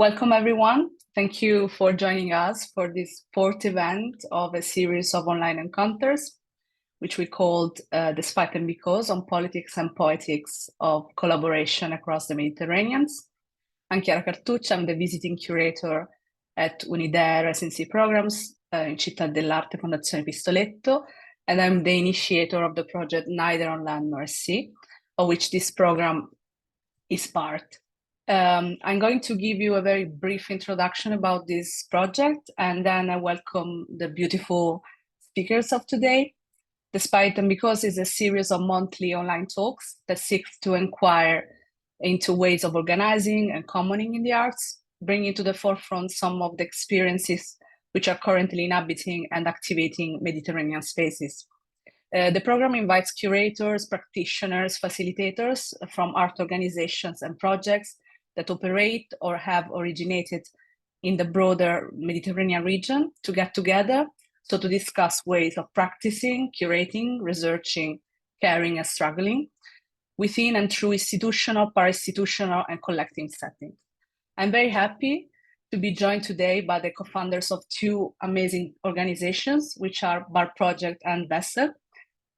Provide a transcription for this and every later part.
Welcome, everyone. Thank you for joining us for this fourth event of a series of online encounters, which we called Despite and Because on Politics and Poetics of Collaboration Across the Mediterranean. I'm Chiara Cartuccia. I'm the visiting curator at UNIDEE Residency Programs in Città dell'Arte Fondazione Pistoletto, and I'm the initiator of the project Neither on Land nor Sea, of which this program is part. I'm going to give you a very brief introduction about this project, and then I welcome the beautiful speakers of today. Despite and Because is a series of monthly online talks that seeks to inquire into ways of organizing and commoning in the arts, bringing to the forefront some of the experiences which are currently inhabiting and activating Mediterranean spaces. The program invites curators, practitioners, facilitators from art organizations and projects that operate or have originated in the broader Mediterranean region to get together, so to discuss ways of practicing, curating, researching, caring, and struggling within and through institutional, para-institutional, and collective settings. I'm very happy to be joined today by the co-founders of two amazing organizations, which are Bar Project and Vessel,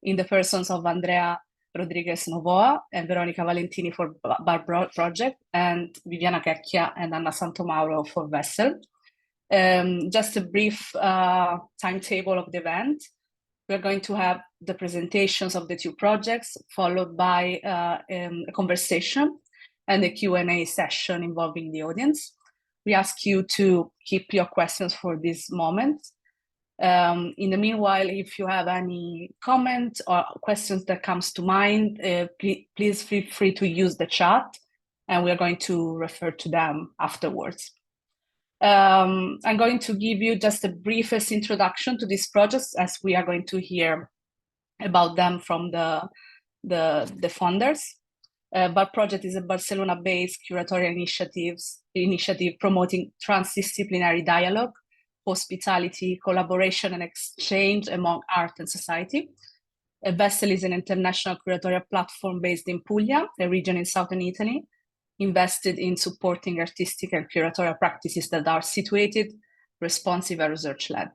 in the persons of Andrea Rodriguez Novoa and Veronica Valentini for Bar Project, and Viviana Checchia and Anna Santomauro for Vessel. Just a brief timetable of the event. We're going to have the presentations of the two projects, followed by a conversation and a Q&A session involving the audience. We ask you to keep your questions for this moment. In the meanwhile, if you have any comment or questions that comes to mind, please feel free to use the chat, and we're going to refer to them afterwards. I'm going to give you just the briefest introduction to these projects, as we are going to hear about them from the founders. Bar Project is a Barcelona-based curatorial initiative promoting transdisciplinary dialogue, hospitality, collaboration, and exchange among art and society. Vessel is an international curatorial platform based in Puglia, a region in southern Italy, invested in supporting artistic and curatorial practices that are situated, responsive, and research-led.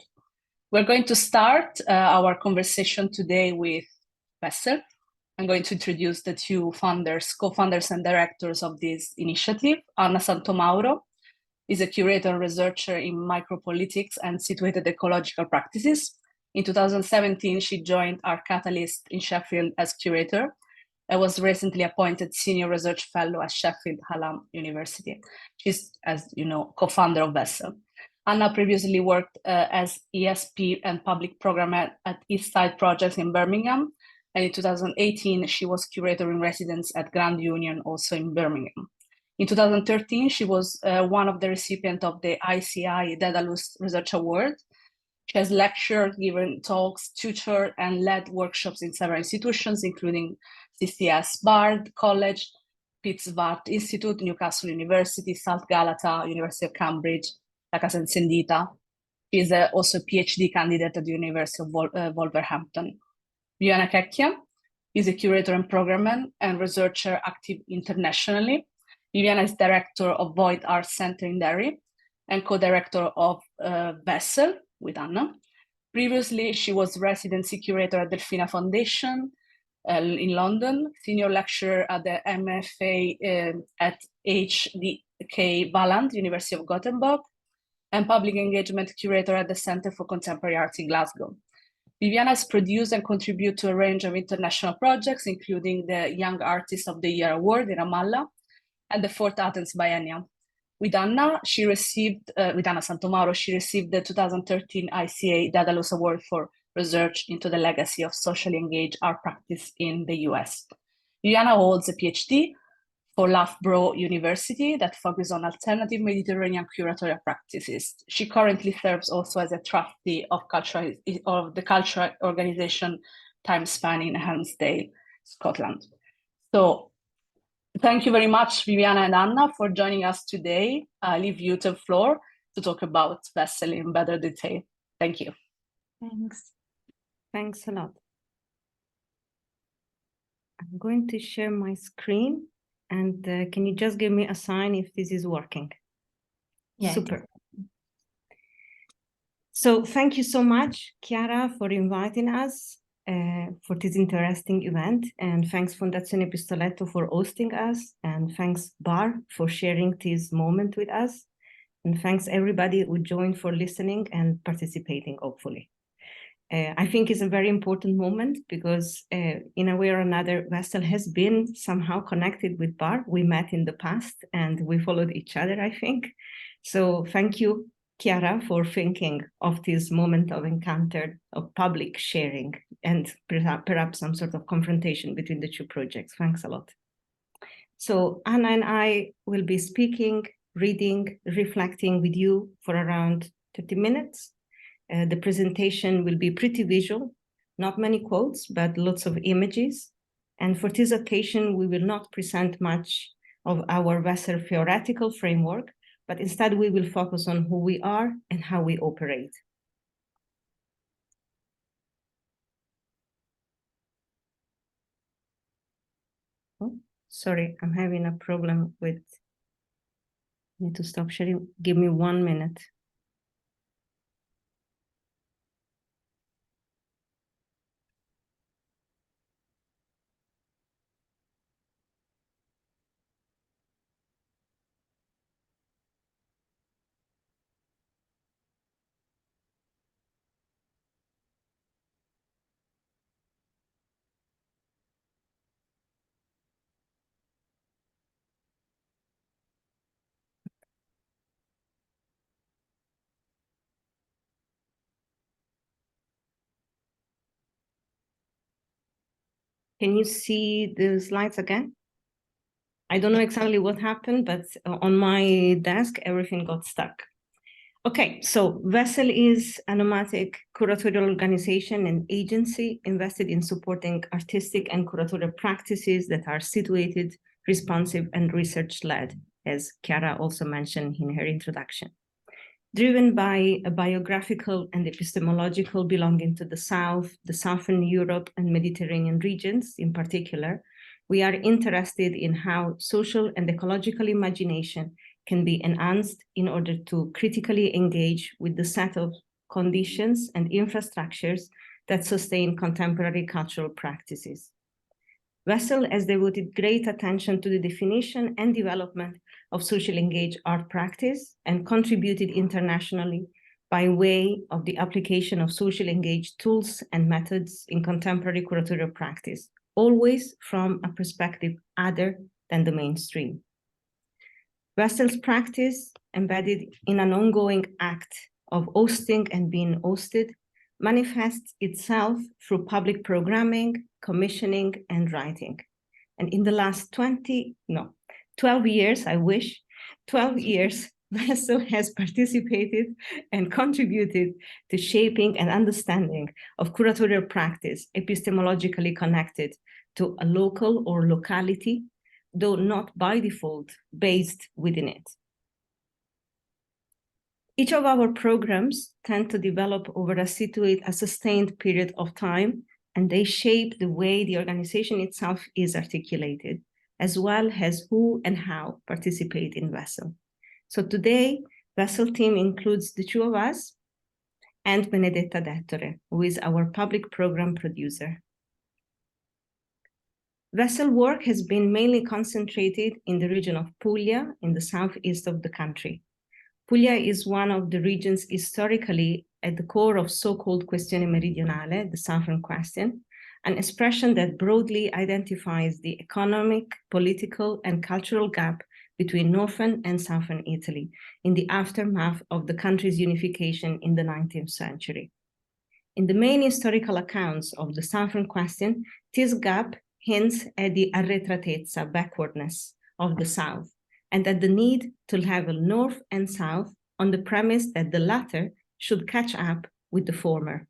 We're going to start our conversation today with Vessel. I'm going to introduce the two co-founders and directors of this initiative. Anna Santomauro is a curator and researcher in micropolitics and situated ecological practices. In 2017, she joined Art Catalyst in Sheffield as curator and was recently appointed Senior Research Fellow at Sheffield Hallam University. She's, as you know, co-founder of Vessel. Anna previously worked as ESP and public programmer at Eastside Projects in Birmingham. And in 2018, she was curator in residence at Grand Union, also in Birmingham. In 2013, she was one of the recipients of the ICI Daedalus Research Award. She has lectured, given talks, tutored, and led workshops in several institutions, including CCS Bard College, Pittsburgh Institute, Newcastle University, South Galata, University of Cambridge, La Casa Encendita. She is also a PhD candidate at the University of Wolverhampton. Viviana Checchia is a curator and programmer and researcher active internationally. Viviana is director of Void Art Center in Derry and co-director of Vessel with Anna. Previously, she was residency curator at Delfina Foundation in London, senior lecturer at the MFA at HDK Valland, University of Gothenburg, and public engagement curator at the Center for Contemporary Arts in Glasgow. Viviana has produced and contributed to a range of international projects, including the Young Artist of the Year Award in Ramallah and the 4th Athens Biennium. With Anna Santomauro, she received the 2013 ICA Daedalus Award for research into the legacy of socially engaged art practice in the US. Viviana holds a PhD for Loughborough University that focuses on alternative Mediterranean curatorial practices. She currently serves also as a trustee of the cultural organization Time Span in Helmsdale, Scotland. So thank you very much, Viviana and Anna, for joining us today. I leave you the floor to talk about Vessel in better detail. Thank you. Thanks. Thanks a lot. I'm going to share my screen, and can you just give me a sign if this is working? Yeah. Super. So thank you so much, Chiara, for inviting us for this interesting event. And thanks Fondazione Pistoletto for hosting us. And thanks Bar for sharing this moment with us. And thanks everybody who joined for listening and participating, hopefully. I think it's a very important moment because in a way or another, Vestal has been somehow connected with Bar. We met in the past and we followed each other, I think. So thank you, Chiara, for thinking of this moment of encounter, of public sharing, and perhaps some sort of confrontation between the two projects. Thanks a lot. So Anna and I will be speaking, reading, reflecting with you for around 30 minutes. The presentation will be pretty visual, not many quotes, but lots of images. And for this occasion, we will not present much of our Vestal theoretical framework, but instead we will focus on who we are and how we operate. Oh, sorry, I'm having a problem with, need to stop sharing. Give me 1 minute. Can you see the slides again? I don't know exactly what happened, but on my desk, everything got stuck. Okay, so Vestal is a nomadic curatorial organization and agency invested in supporting artistic and curatorial practices that are situated, responsive, and research-led, as Chiara also mentioned in her introduction. Driven by a biographical and epistemological belonging to the South, the Southern Europe and Mediterranean regions in particular, we are interested in how social and ecological imagination can be enhanced in order to critically engage with the set of conditions and infrastructures that sustain contemporary cultural practices. Vestal has devoted great attention to the definition and development of socially engaged art practice and contributed internationally by way of the application of socially engaged tools and methods in contemporary curatorial practice, always from a perspective other than the mainstream. Vestal's practice, embedded in an ongoing act of hosting and being hosted, manifests itself through public programming, commissioning, and writing. And in the last 12 years, 12 years, Vestal has participated and contributed to shaping and understanding of curatorial practice epistemologically connected to a local or locality, though not by default based within it. Each of our programs tend to develop over a sustained period of time, and they shape the way the organization itself is articulated, as well as who and how participate in Vestal. So today, Vestal team includes the two of us and Benedetta Dettore, who is our public program producer. Vestal work has been mainly concentrated in the region of Puglia, in the southeast of the country. Puglia is one of the regions historically at the core of so-called Questione Meridionale, the Southern Question, an expression that broadly identifies the economic, political, and cultural gap between northern and southern Italy in the aftermath of the country's unification in the 19th century. In the main historical accounts of the Southern Question, this gap hints at the arretratezza, backwardness of the South, and at the need to level North and South on the premise that the latter should catch up with the former.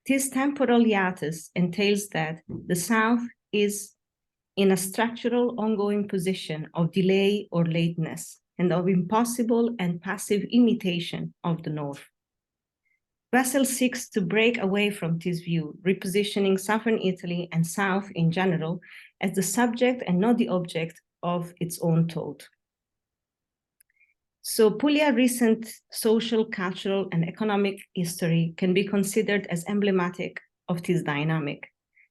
This temporal hiatus entails that the South is in a structural ongoing position of delay or lateness and of impossible and passive imitation of the North. Vestal seeks to break away from this view, repositioning Southern Italy and South in general as the subject and not the object of its own thought. So Puglia recent social, cultural, and economic history can be considered as emblematic of this dynamic.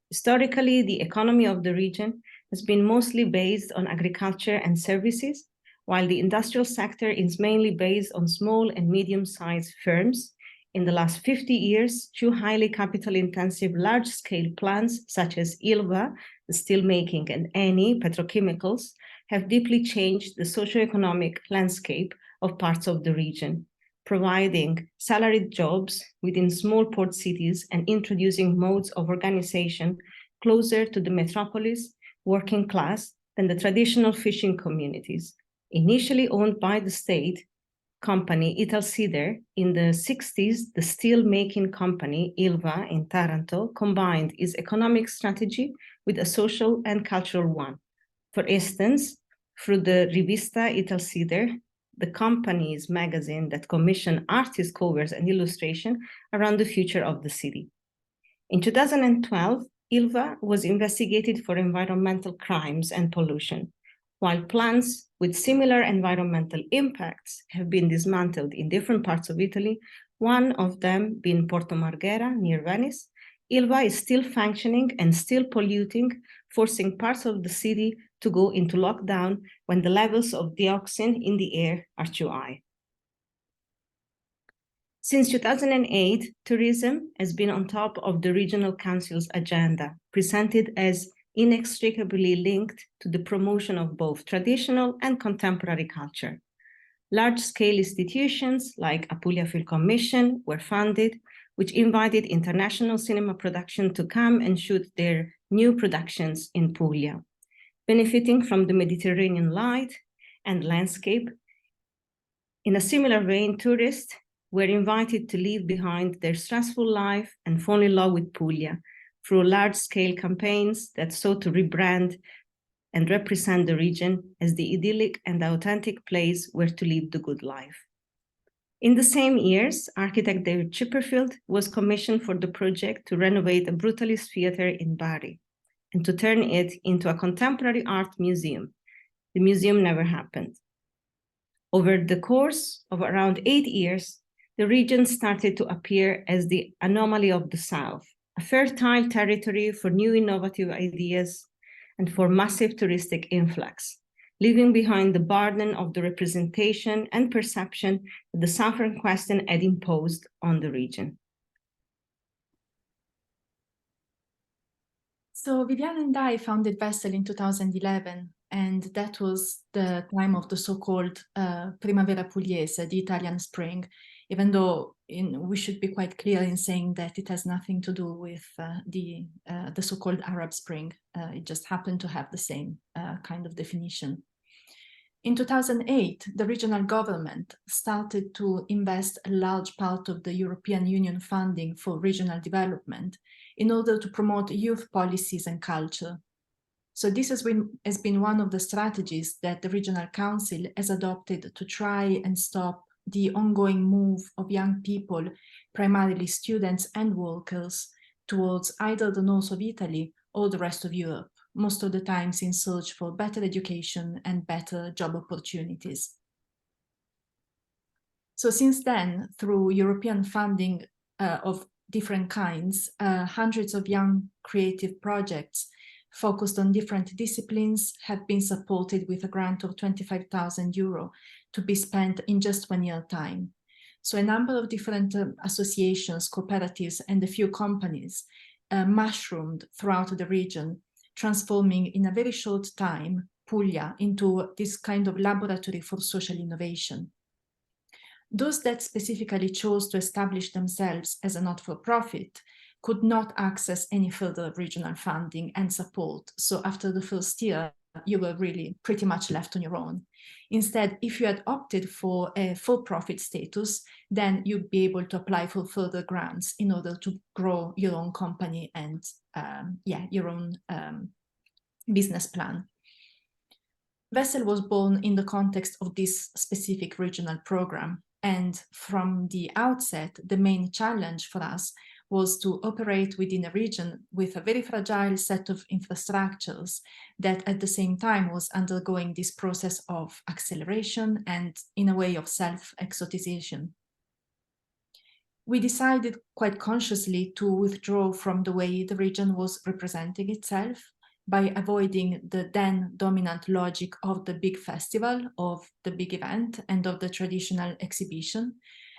Historically, the economy of the region has been mostly based on agriculture and services, while the industrial sector is mainly based on small and medium-sized firms. In the last 50 years, two highly capital-intensive large-scale plants, such as Ilva, the steelmaking, and Eni, petrochemicals, have deeply changed the socio-economic landscape of parts of the region, providing salaried jobs within small port cities and introducing modes of organization closer to the metropolis working class than the traditional fishing communities. Initially owned by the state company Italsider, in the 60s, the steel-making company Ilva in Taranto combined its economic strategy with a social and cultural one. For instance, through the Rivista Italsider, the company's magazine that commissioned artist covers and illustration around the future of the city. In 2012, Ilva was investigated for environmental crimes and pollution, while plants with similar environmental impacts have been dismantled in different parts of Italy, one of them being Porto Marghera near Venice. Ilva is still functioning and still polluting, forcing parts of the city to go into lockdown when the levels of dioxin in the air are too high. Since 2008, tourism has been on top of the regional council's agenda, presented as inextricably linked to the promotion of both traditional and contemporary culture. Large-scale institutions like Apulia Film Commission were funded, which invited international cinema production to come and shoot their new productions in Puglia. Benefiting from the Mediterranean light and landscape, in a similar vein, tourists were invited to leave behind their stressful life and fall in love with Puglia through large-scale campaigns that sought to rebrand and represent the region as the idyllic and authentic place where to live the good life. In the same years, architect David Chipperfield was commissioned for the project to renovate a brutalist theater in Bari and to turn it into a contemporary art museum. The museum never happened. Over the course of around 8 years, the region started to appear as the anomaly of the South, a fertile territory for new innovative ideas and for massive touristic influx, leaving behind the burden of the representation and perception that the Southern question had imposed on the region. So Viviana and I founded Vessel in 2011, and that was the time of the so-called Primavera Pugliese, the Italian spring, even though we should be quite clear in saying that it has nothing to do with the so-called Arab Spring. It just happened to have the same kind of definition. In 2008, the regional government started to invest a large part of the European Union funding for regional development in order to promote youth policies and culture. So this has been one of the strategies that the Regional Council has adopted to try and stop the ongoing move of young people, primarily students and workers, towards either the north of Italy or the rest of Europe, most of the times in search for better education and better job opportunities. So since then, through European funding of different kinds, hundreds of young creative projects focused on different disciplines have been supported with a grant of 25,000 euro to be spent in just 1 year time. So a number of different associations, cooperatives, and a few companies mushroomed throughout the region, transforming in a very short time Puglia into this kind of laboratory for social innovation. Those that specifically chose to establish themselves as a not-for-profit could not access any further regional funding and support. So after the first year, you were really pretty much left on your own. Instead, if you had opted for a for-profit status, then you'd be able to apply for further grants in order to grow your own company and your own business plan. Vessel was born in the context of this specific regional program. And from the outset, the main challenge for us was to operate within a region with a very fragile set of infrastructures that at the same time was undergoing this process of acceleration and in a way of self-exotization. We decided quite consciously to withdraw from the way the region was representing itself by avoiding the then dominant logic of the big festival, of the big event, and of the traditional exhibition,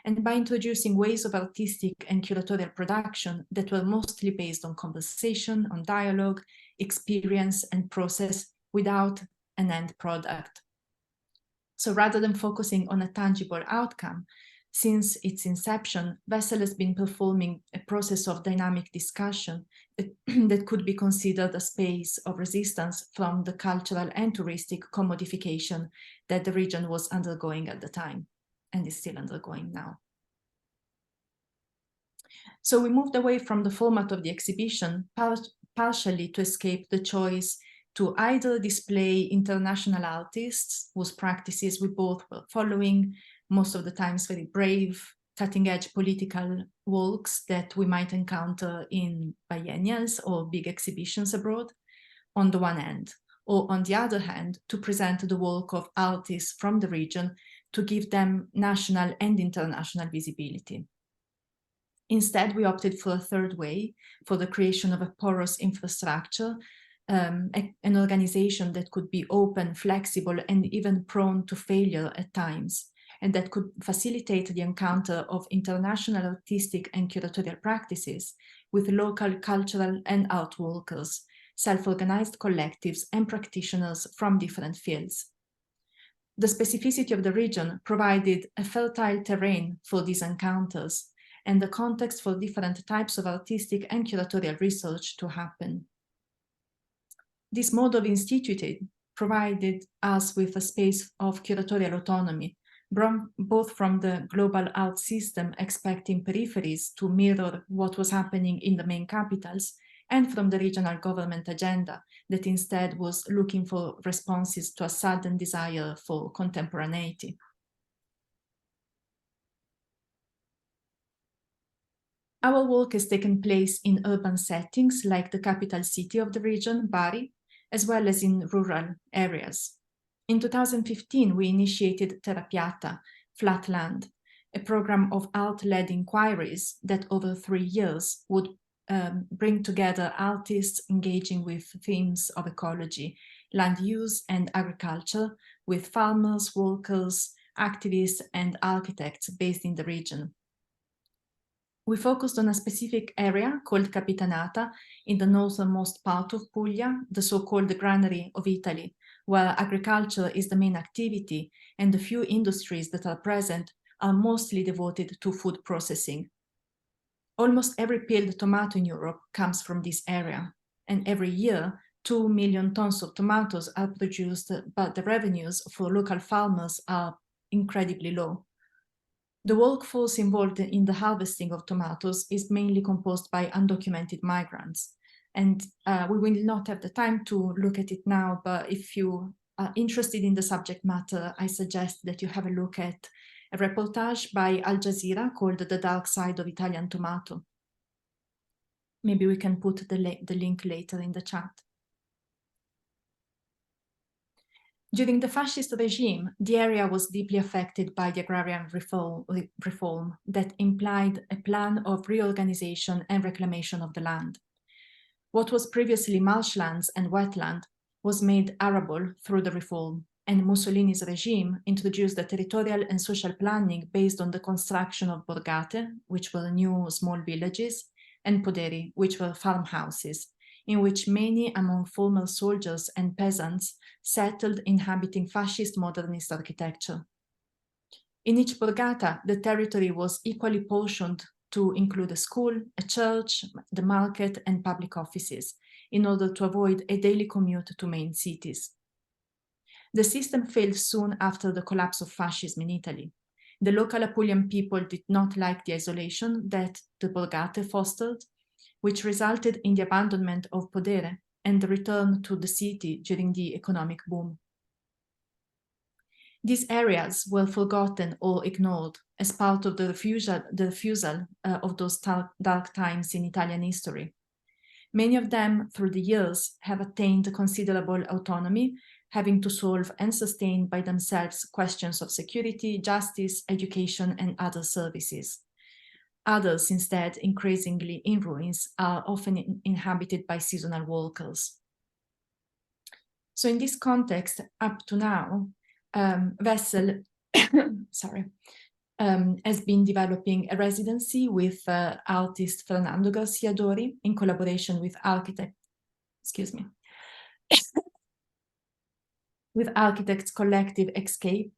and by introducing ways of artistic and curatorial production that were mostly based on conversation, on dialogue, experience, and process without an end product. So rather than focusing on a tangible outcome, since its inception, Vessel has been performing a process of dynamic discussion that could be considered a space of resistance from the cultural and touristic commodification that the region was undergoing at the time and is still undergoing now. So we moved away from the format of the exhibition partially to escape the choice to either display international artists whose practices we both were following, most of the times very brave, cutting-edge political works that we might encounter in biennials or big exhibitions abroad, on the one hand, or on the other hand, to present the work of artists from the region to give them national and international visibility. Instead, we opted for a third way, for the creation of a porous infrastructure, an organization that could be open, flexible, and even prone to failure at times, and that could facilitate the encounter of international artistic and curatorial practices with local cultural and art workers, self-organized collectives, and practitioners from different fields. The specificity of the region provided a fertile terrain for these encounters and the context for different types of artistic and curatorial research to happen. This mode of instituted provided us with a space of curatorial autonomy, both from the global art system expecting peripheries to mirror what was happening in the main capitals, and from the regional government agenda that instead was looking for responses to a sudden desire for contemporaneity. Our work has taken place in urban settings like the capital city of the region, Bari, as well as in rural areas. In 2015, we initiated Terra Piatta, Flatland, a program of art-led inquiries that over 3 years would bring together artists engaging with themes of ecology, land use, and agriculture with farmers, workers, activists, and architects based in the region. We focused on a specific area called Capitanata in the northernmost part of Puglia, the so-called granary of Italy, where agriculture is the main activity and the few industries that are present are mostly devoted to food processing. Almost every peeled tomato in Europe comes from this area, and every year 2 million tons of tomatoes are produced, but the revenues for local farmers are incredibly low. The workforce involved in the harvesting of tomatoes is mainly composed by undocumented migrants. And we will not have the time to look at it now, but if you are interested in the subject matter, I suggest that you have a look at a reportage by Al Jazeera called The Dark Side of Italian Tomato. Maybe we can put the link later in the chat. During the fascist regime, the area was deeply affected by the agrarian reform that implied a plan of reorganization and reclamation of the land. What was previously marshlands and wetland was made arable through the reform, and Mussolini's regime introduced the territorial and social planning based on the construction of borgate, which were new small villages, and poderi, which were farmhouses, in which many among former soldiers and peasants settled inhabiting fascist modernist architecture. In each borgata, the territory was equally portioned to include a school, a church, the market, and public offices, in order to avoid a daily commute to main cities. The system failed soon after the collapse of fascism in Italy. The local Apulian people did not like the isolation that the borgate fostered, which resulted in the abandonment of podere and the return to the city during the economic boom. These areas were forgotten or ignored as part of the refusal of those dark times in Italian history. Many of them, through the years, have attained considerable autonomy, having to solve and sustain by themselves questions of security, justice, education, and other services. Others, instead, increasingly in ruins, are often inhabited by seasonal workers. So in this context, up to now, Wessel has been developing a residency with artist Fernando Garcia Dori in collaboration with with architects collective Escape,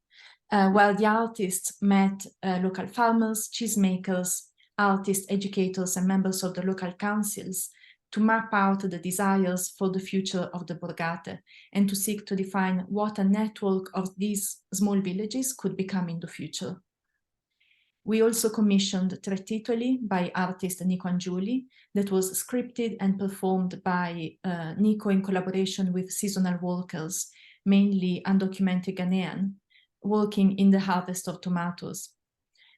while the artists met local farmers, cheesemakers, artists, educators, and members of the local councils to map out the desires for the future of the Borgate and to seek to define what a network of these small villages could become in the future. We also commissioned Tre Titoli by artist Nico Angiuli that was scripted and performed by Nico in collaboration with seasonal workers, mainly undocumented Ghanaian, working in the harvest of tomatoes.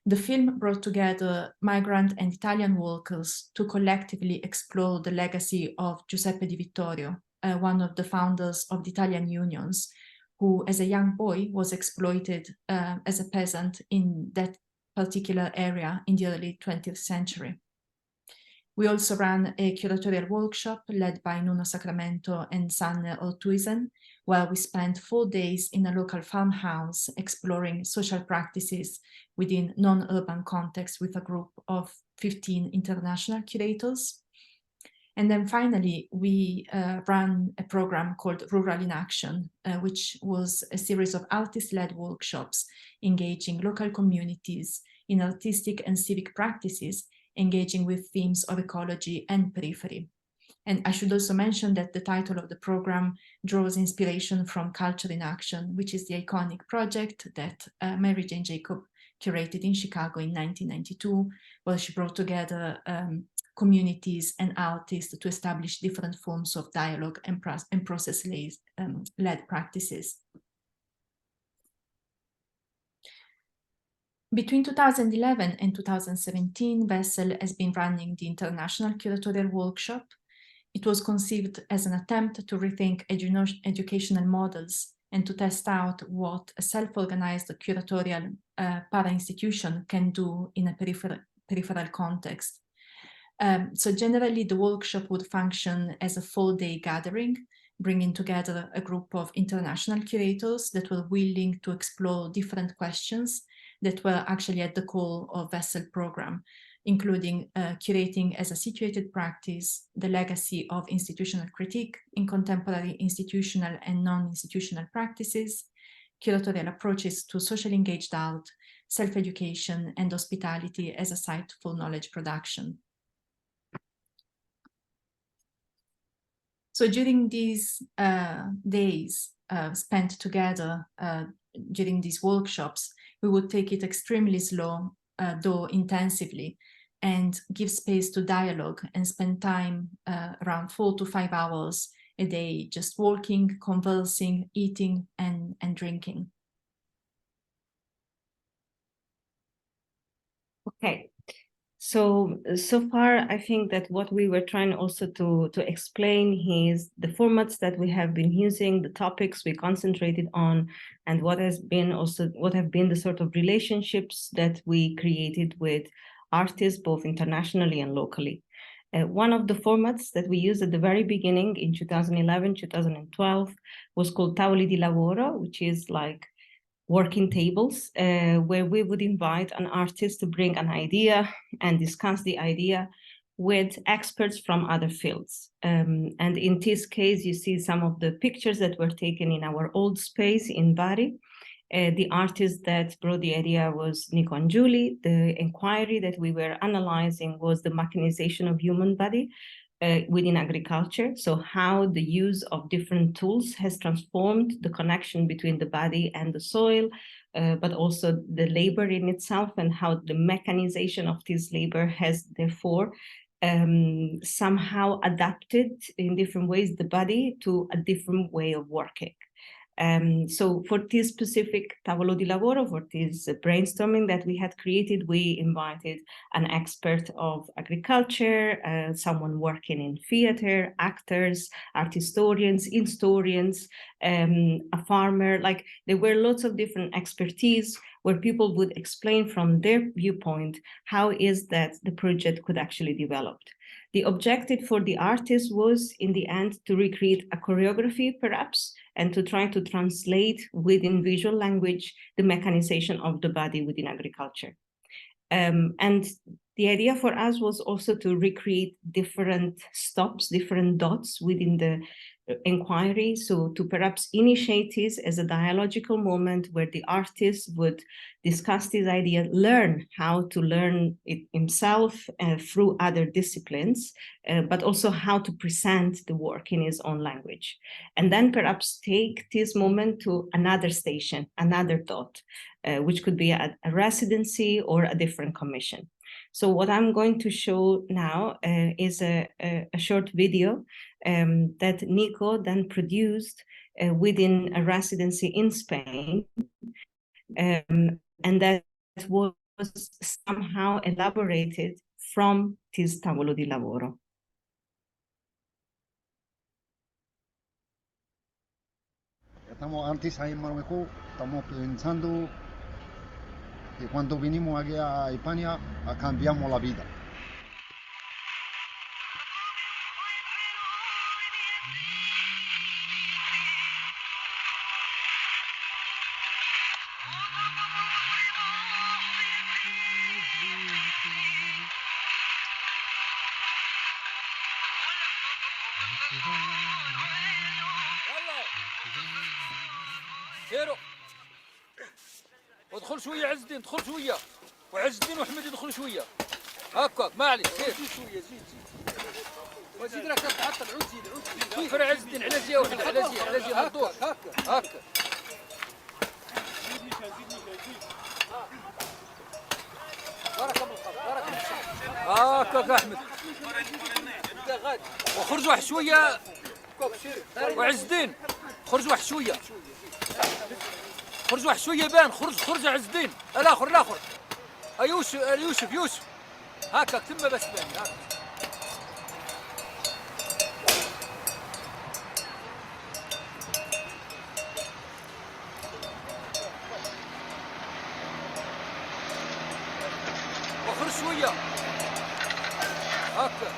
The film brought together migrant and Italian workers to collectively explore the legacy of Giuseppe Di Vittorio, one of the founders of the Italian unions, who as a young boy was exploited as a peasant in that particular area in the early 20th century. We also ran a curatorial workshop led by Nuno Sacramento and Sanne Ortuisen, where we spent 4 days in a local farmhouse exploring social practices within non-urban contexts with a group of 15 international curators. And then finally, we ran a program called Rural in Action, which was a series of artist-led workshops engaging local communities in artistic and civic practices, engaging with themes of ecology and periphery. And I should also mention that the title of the program draws inspiration from Culture in Action, which is the iconic project that Mary Jane Jacob curated in Chicago in 1992, where she brought together communities and artists to establish different forms of dialogue and process-led practices. Between 2011 and 2017, Wessel has been running the International Curatorial Workshop. It was conceived as an attempt to rethink educational models and to test out what a self-organized curatorial para-institution can do in a peripheral context. So generally, the workshop would function as a 4-day gathering, bringing together a group of international curators that were willing to explore different questions that were actually at the core of Wessel program, including curating as a situated practice, the legacy of institutional critique in contemporary institutional and non-institutional practices, curatorial approaches to socially engaged art, self-education, and hospitality as a site for knowledge production. So during these days spent together during these workshops, we would take it extremely slow, though intensively, and give space to dialogue and spend time around 4 to 5 hours a day, just walking, conversing, eating, and drinking. Okay. So far, I think that what we were trying also to explain is the formats that we have been using, the topics we concentrated on, and what have been the sort of relationships that we created with artists, both internationally and locally. One of the formats that we used at the very beginning in 2011, 2012 was called Tavoli di Lavoro, which is like working tables, where we would invite an artist to bring an idea and discuss the idea with experts from other fields. And in this case, you see some of the pictures that were taken in our old space in Bari. The artist that brought the idea was Nico Angiuli. The inquiry that we were analyzing was the mechanization of human body within agriculture. So how the use of different tools has transformed the connection between the body and the soil, but also the labor in itself, and how the mechanization of this labor has therefore somehow adapted in different ways the body to a different way of working. So for this specific tavolo di lavoro, for this brainstorming that we had created, we invited an expert of agriculture, someone working in theater, actors, art historians, historians, a farmer. Like, there were lots of different expertise where people would explain from their viewpoint how is that the project could actually develop. The objective for the artist was, in the end, to recreate a choreography, perhaps, and to try to translate within visual language the mechanization of the body within agriculture. And the idea for us was also to recreate different stops, different dots within the inquiry. So to perhaps initiate this as a dialogical moment where the artist would discuss this idea, learn how to learn it himself through other disciplines, but also how to present the work in his own language. And then perhaps take this moment to another station, another dot, which could be a residency or a different commission. So what I'm going to show now is a short video that Nico then produced within a residency in Spain, and that was somehow elaborated from this tavolo di lavoro. Estamos antes ahí en Marruecos, estamos pensando que cuando vinimos aquí a España cambiamos la vida. سيروا ودخل شويه عز الدين، دخل شويه، وعز الدين وحمد يدخل شويه هكاك، معليش سير شويه، زيد وزيد راك تعطل، عود زيد كيف عز الدين على زيه وحده، على زيه الدور هكا بارك الله بارك الله هكاك احمد، وخرج واحد شويه وعز الدين، خرج واحد شويه، خرج واحد شويه بان، خرج عز الدين، الاخر يوسف هكاك تم بس بان هكا. وخرج شويه هكا.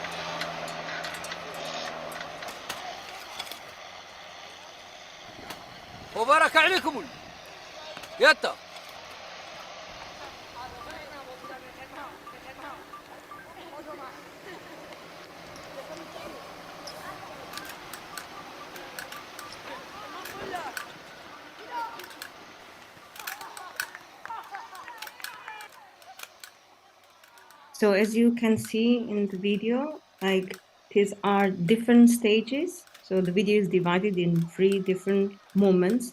وبارك عليكم ياتا. So as you can see in the video, like, these are different stages. So the video is divided in 3 different moments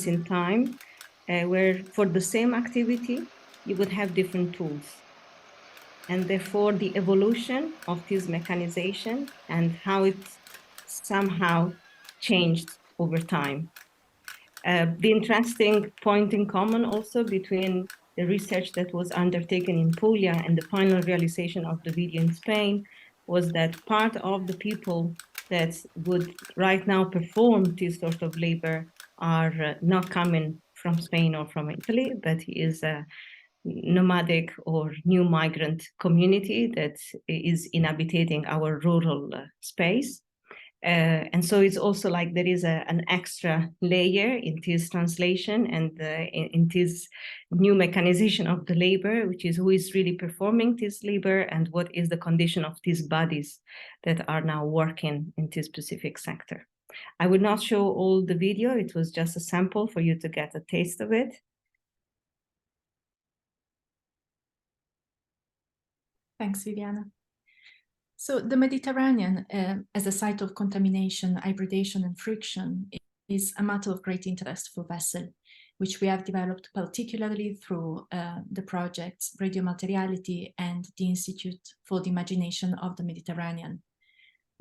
in time, where for the same activity, you would have different tools. And therefore the evolution of this mechanization and how it somehow changed over time. The interesting point in common also between the research that was undertaken in Puglia and the final realization of the video in Spain was that part of the people that would right now perform this sort of labor are not coming from Spain or from Italy, but is a nomadic or new migrant community that is inhabiting our rural space. And so it's also like there is an extra layer in this translation and in this new mechanization of the labor, which is who is really performing this labor and what is the condition of these bodies that are now working in this specific sector. I would not show all the video. It was just a sample for you to get a taste of it. Thanks, Viviana. So the Mediterranean as a site of contamination, hybridation, and friction is a matter of great interest for Vessel, which we have developed particularly through the projects Radio Materiality and the Institute for the Imagination of the Mediterranean.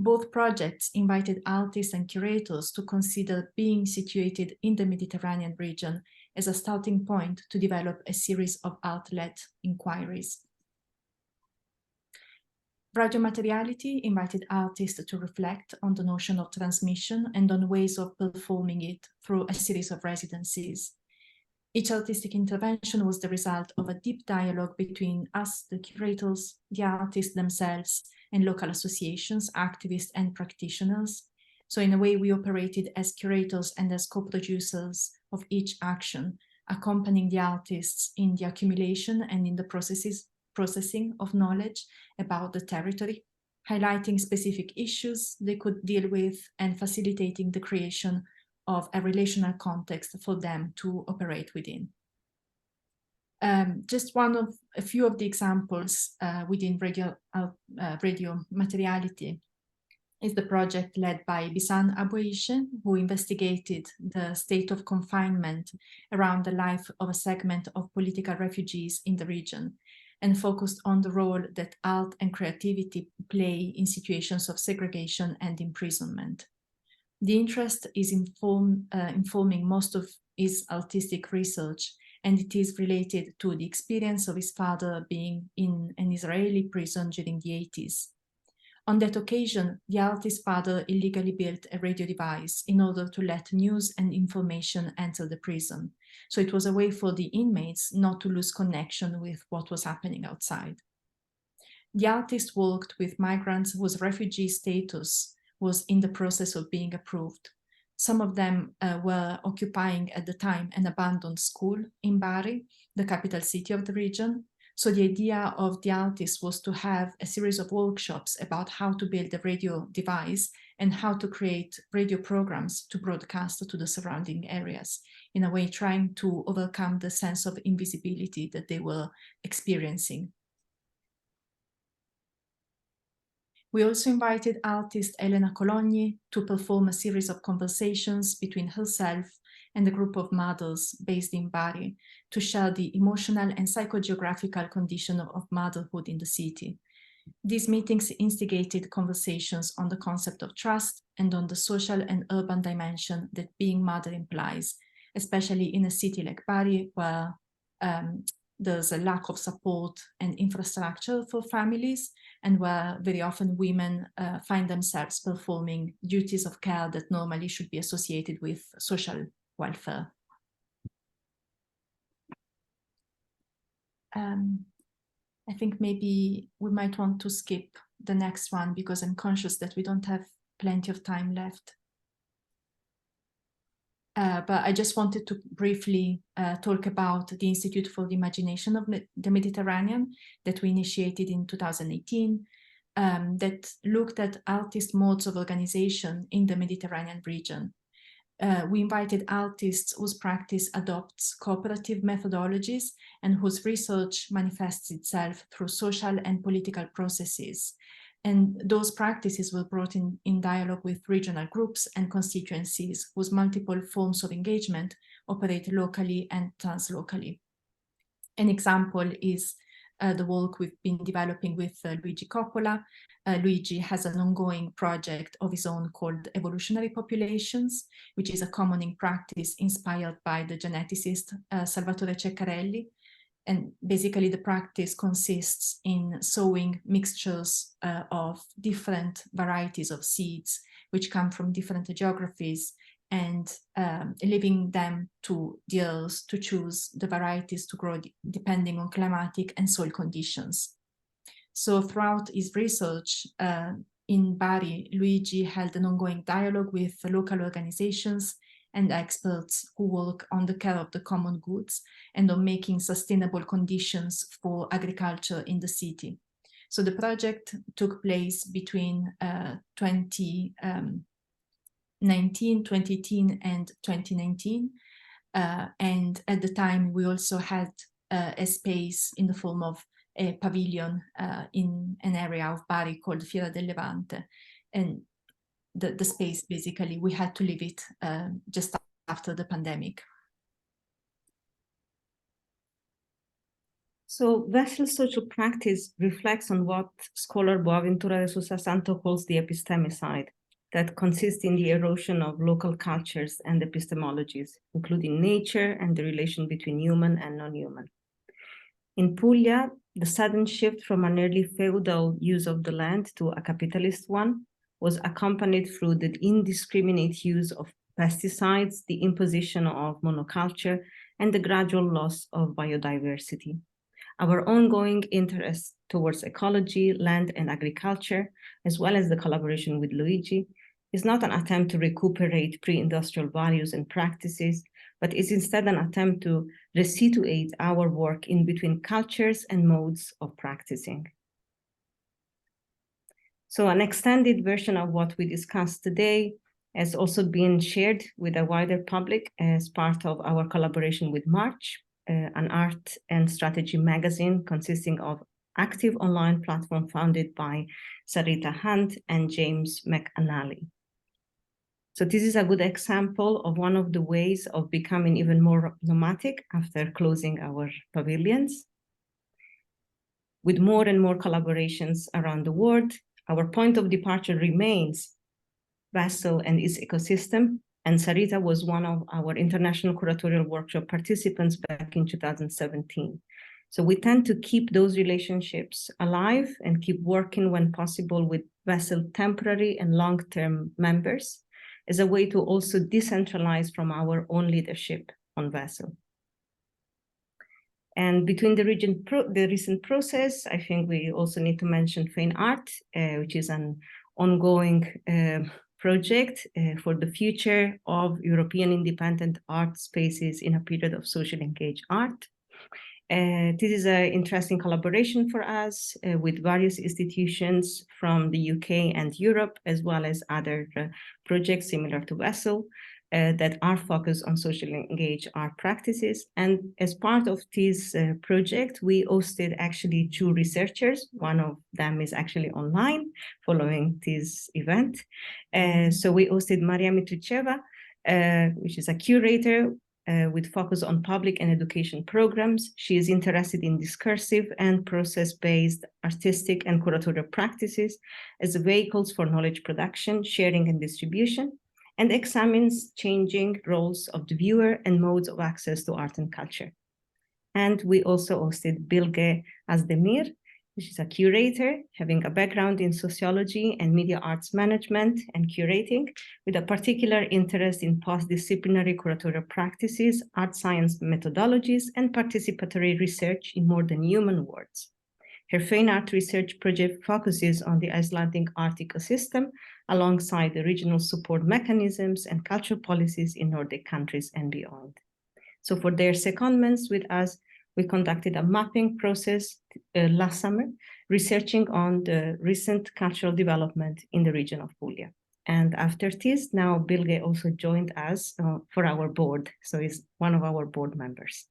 Both projects invited artists and curators to consider being situated in the Mediterranean region as a starting point to develop a series of art-led inquiries. Radio Materiality invited artists to reflect on the notion of transmission and on ways of performing it through a series of residencies. Each artistic intervention was the result of a deep dialogue between us, the curators, the artists themselves, and local associations, activists, and practitioners. So in a way, we operated as curators and as co-producers of each action, accompanying the artists in the accumulation and in the processing of knowledge about the territory, highlighting specific issues they could deal with, and facilitating the creation of a relational context for them to operate within. Just a few of the examples within radio Materiality is the project led by Bisan Abouishe, who investigated the state of confinement around the life of a segment of political refugees in the region, and focused on the role that art and creativity play in situations of segregation and imprisonment. The interest is informing most of his artistic research, and it is related to the experience of his father being in an Israeli prison during the 80s. On that occasion, the artist's father illegally built a radio device in order to let news and information enter the prison. So it was a way for the inmates not to lose connection with what was happening outside. The artist worked with migrants whose refugee status was in the process of being approved. Some of them were occupying at the time an abandoned school in Bari, the capital city of the region. So the idea of the artist was to have a series of workshops about how to build a radio device and how to create radio programs to broadcast to the surrounding areas, in a way trying to overcome the sense of invisibility that they were experiencing. We also invited artist Elena Cologni to perform a series of conversations between herself and a group of mothers based in Bari to share the emotional and psychogeographical condition of motherhood in the city. These meetings instigated conversations on the concept of trust and on the social and urban dimension that being mother implies, especially in a city like Bari, where there's a lack of support and infrastructure for families, and where very often women find themselves performing duties of care that normally should be associated with social welfare. I think maybe we might want to skip the next one because I'm conscious that we don't have plenty of time left. But I just wanted to briefly talk about the Institute for the Imagination of the Mediterranean that we initiated in 2018, that looked at artist modes of organization in the Mediterranean region. We invited artists whose practice adopts cooperative methodologies and whose research manifests itself through social and political processes. And those practices were brought in dialogue with regional groups and constituencies whose multiple forms of engagement operate locally and translocally. An example is the work we've been developing with Luigi Coppola. Luigi has an ongoing project of his own called Evolutionary Populations, which is a commoning practice inspired by the geneticist Salvatore Ceccarelli. And basically the practice consists in sowing mixtures of different varieties of seeds, which come from different geographies, and leaving them to the earth to choose the varieties to grow depending on climatic and soil conditions. So throughout his research in Bari, Luigi held an ongoing dialogue with local organizations and experts who work on the care of the common goods and on making sustainable conditions for agriculture in the city. So the project took place between 2018 and 2019. And at the time, we also had a space in the form of a pavilion in an area of Bari called Fiera del Levante. And the space, basically, we had to leave it just after the pandemic. So vessel social practice reflects on what scholar Boaventura de Sousa Santo calls the epistemicide, that consists in the erosion of local cultures and epistemologies, including nature and the relation between human and non-human. In Puglia, the sudden shift from an early feudal use of the land to a capitalist one was accompanied through the indiscriminate use of pesticides, the imposition of monoculture, and the gradual loss of biodiversity. Our ongoing interest towards ecology, land, and agriculture, as well as the collaboration with Luigi, is not an attempt to recuperate pre-industrial values and practices, but is instead an attempt to resituate our work in between cultures and modes of practicing. So an extended version of what we discussed today has also been shared with a wider public as part of our collaboration with March, an art and strategy magazine consisting of active online platform founded by Sarita Hunt and James McAnally. So this is a good example of one of the ways of becoming even more nomadic after closing our pavilions. With more and more collaborations around the world, our point of departure remains Vessel and its ecosystem, and Sarita was one of our international curatorial workshop participants back in 2017. So we tend to keep those relationships alive and keep working when possible with Vessel temporary and long-term members as a way to also decentralize from our own leadership on Vessel. And between the recent process, I think we also need to mention Fine Art, which is an ongoing project for the future of European independent art spaces in a period of socially engaged art. This is an interesting collaboration for us with various institutions from the UK and Europe, as well as other projects similar to Vessel that are focused on socially engaged art practices. And as part of this project, we hosted actually 2 researchers. One of them is actually online following this event. So we hosted Maria Mitrucheva, which is a curator with focus on public and education programs. She is interested in discursive and process-based artistic and curatorial practices as vehicles for knowledge production, sharing, and distribution, and examines changing roles of the viewer and modes of access to art and culture. And we also hosted Bilge Azdemir, which is a curator having a background in sociology and media arts management and curating, with a particular interest in post-disciplinary curatorial practices, art science methodologies, and participatory research in more than human words. Her Fine Art research project focuses on the Icelandic art ecosystem alongside the regional support mechanisms and cultural policies in Nordic countries and beyond. So for their secondments with us, we conducted a mapping process last summer, researching on the recent cultural development in the region of Puglia. And after this, now Bilge also joined us for our board. So he's one of our board members.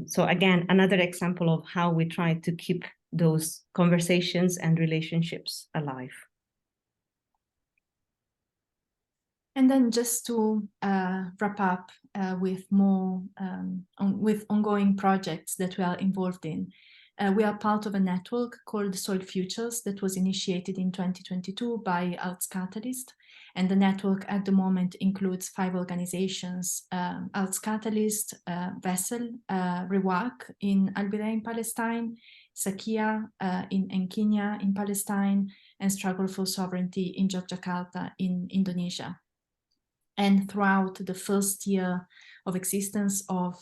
So again, another example of how we try to keep those conversations and relationships alive. And then just to wrap up with more with ongoing projects that we are involved in. We are part of a network called Soil Futures that was initiated in 2022 by Arts Catalyst. And the network at the moment includes 5 organizations: Arts Catalyst, Vessel, Rewak in Albireo in Palestine, Sakia in Enquire in Palestine, and Struggle for Sovereignty in Yogyakarta in Indonesia. And throughout the first year of existence of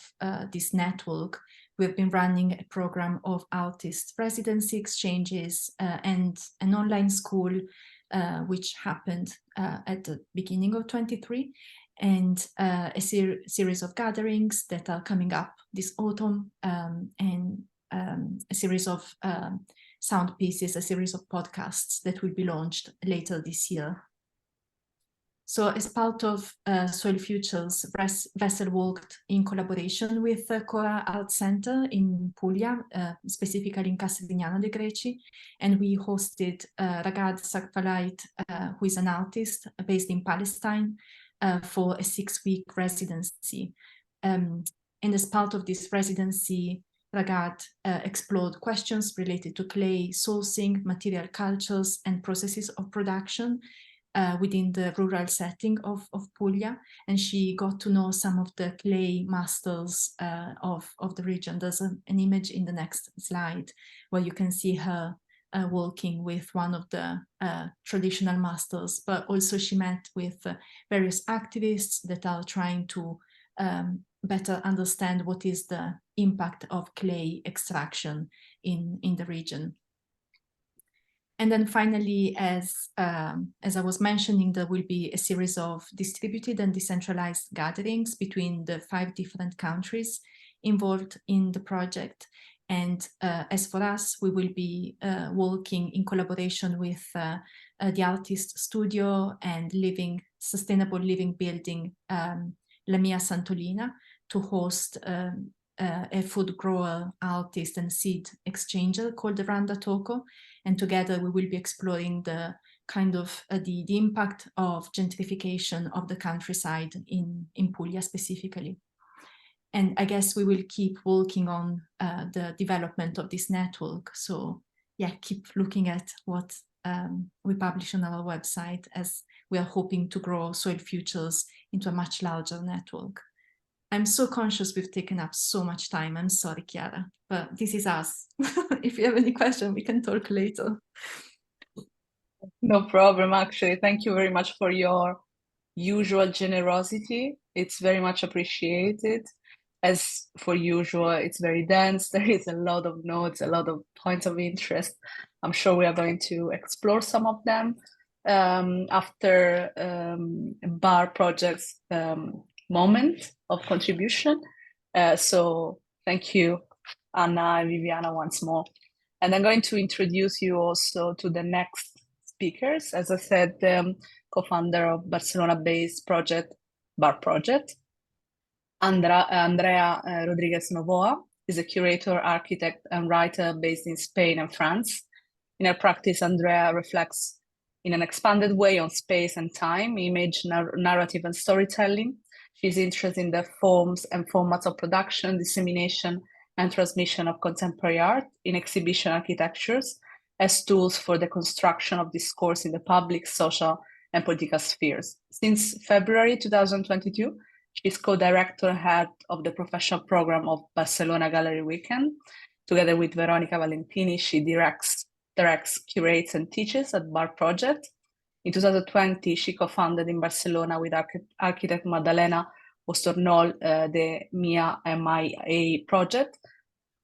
this network, we've been running a program of artist residency exchanges and an online school, which happened at the beginning of 23, and a series of gatherings that are coming up this autumn, and a series of sound pieces, a series of podcasts that will be launched later this year. So as part of Soil Futures, Vessel worked in collaboration with the Cora Art Center in Puglia, specifically in Castigliano de' Greci, and we hosted Ragad Sakvalait, who is an artist based in Palestine, for a 6-week residency. And as part of this residency, Ragad explored questions related to clay sourcing, material cultures, and processes of production within the rural setting of Puglia, and she got to know some of the clay masters of the region. There's an image in the next slide where you can see her working with one of the traditional masters, but also she met with various activists that are trying to better understand what is the impact of clay extraction in the region. And then finally, as I was mentioning, there will be a series of distributed and decentralized gatherings between the 5 different countries involved in the project. And as for us, we will be working in collaboration with the artist studio and sustainable living building La Mia Santolina to host a food grower, artist and seed exchanger called the Randa Toko. And together we will be exploring the kind of the impact of gentrification of the countryside in Puglia specifically. And I guess we will keep working on the development of this network. So yeah, keep looking at what we publish on our website, as we are hoping to grow Soil Futures into a much larger network. I'm so conscious we've taken up so much time. I'm sorry, Chiara, but this is us. If you have any question, we can talk later. No problem, actually. Thank you very much for your usual generosity. It's very much appreciated. As for usual, it's very dense. There is a lot of notes, a lot of points of interest. I'm sure we are going to explore some of them after bar projects moment of contribution. So thank you, Anna and Viviana, once more. And I'm going to introduce you also to the next speakers. As I said, co-founder of Barcelona-based project, Bar Project. Andrea Rodriguez Novoa is a curator, architect, and writer based in Spain and France. In her practice, Andrea reflects in an expanded way on space and time, image, narrative, and storytelling. She's interested in the forms and formats of production, dissemination, and transmission of contemporary art in exhibition architectures as tools for the construction of discourse in the public, social, and political spheres. Since February 2022, she's co-director head of the professional program of Barcelona Gallery Weekend. Together with Veronica Valentini, she directs, curates, and teaches at Bar Project. In 2020, she co-founded in Barcelona with architect Madalena Ostornol the MIA project,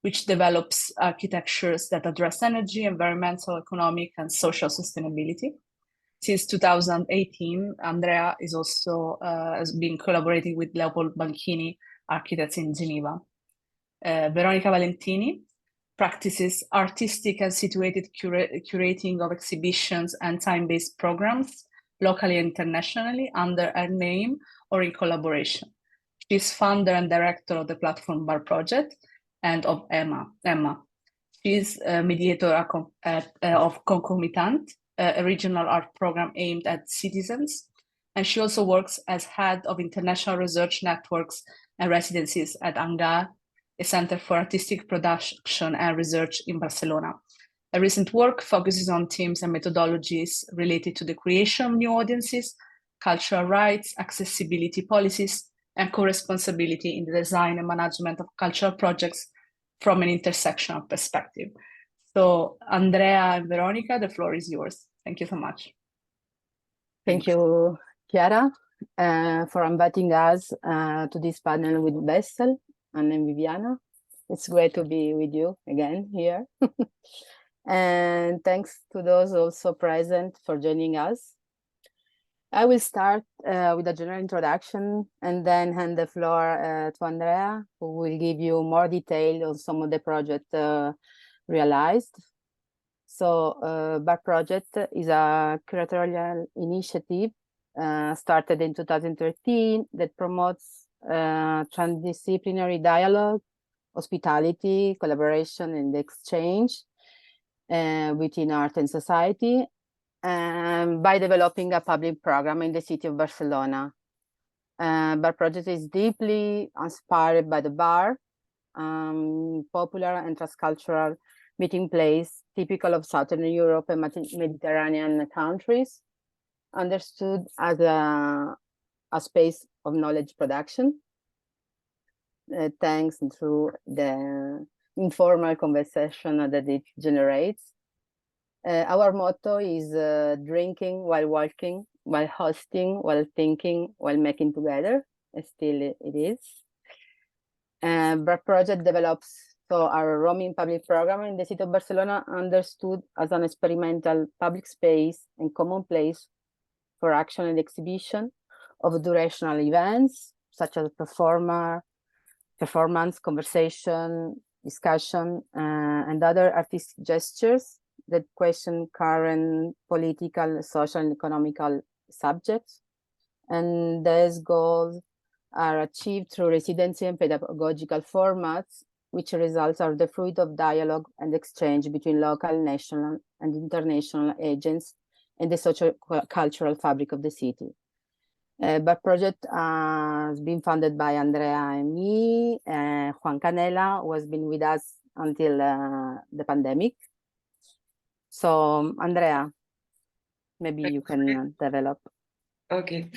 which develops architectures that address energy, environmental, economic, and social sustainability. Since 2018, Andrea is also has been collaborating with Leopold Banchini Architects in Geneva. Veronica Valentini practices artistic and situated curating of exhibitions and time-based programs, locally and internationally, under her name or in collaboration. She is founder and director of the platform Bar Project and of Emma. She is a mediator of Concomitant, a regional art program aimed at citizens. And she also works as head of international research networks and residencies at Hangar, a center for artistic production and research in Barcelona. Her recent work focuses on themes and methodologies related to the creation of new audiences, cultural rights, accessibility policies, and co-responsibility in the design and management of cultural projects from an intersectional perspective. So Andrea and Veronica, the floor is yours. Thank you so much. Thank you, Chiara, for inviting us to this panel with Bessel and Viviana. It's great to be with you again here. And thanks to those also present for joining us. I will start with a general introduction and then hand the floor to Andrea, who will give you more detail on some of the project realized. So Bar Project is a curatorial initiative started in 2013 that promotes transdisciplinary dialogue, hospitality, collaboration, and exchange within art and society, by developing a public program in the city of Barcelona. Bar Project is deeply inspired by the bar popular and transcultural meeting place, typical of Southern Europe and Mediterranean countries, understood as a space of knowledge production, thanks to the informal conversation that it generates. Our motto is drinking while walking, while hosting, while thinking, while making together. Still it is. But project develops, so our roaming public program in the city of Barcelona understood as an experimental public space and common place for action and exhibition of durational events such as performance, conversation, discussion, and other artistic gestures that question current political, social, and economical subjects. And these goals are achieved through residency and pedagogical formats, which results are the fruit of dialogue and exchange between local, national, and international agents in the social cultural fabric of the city. But project has been funded by Andrea and me. Juan Canela, who has been with us until the pandemic. So Andrea, maybe you can develop. Okay,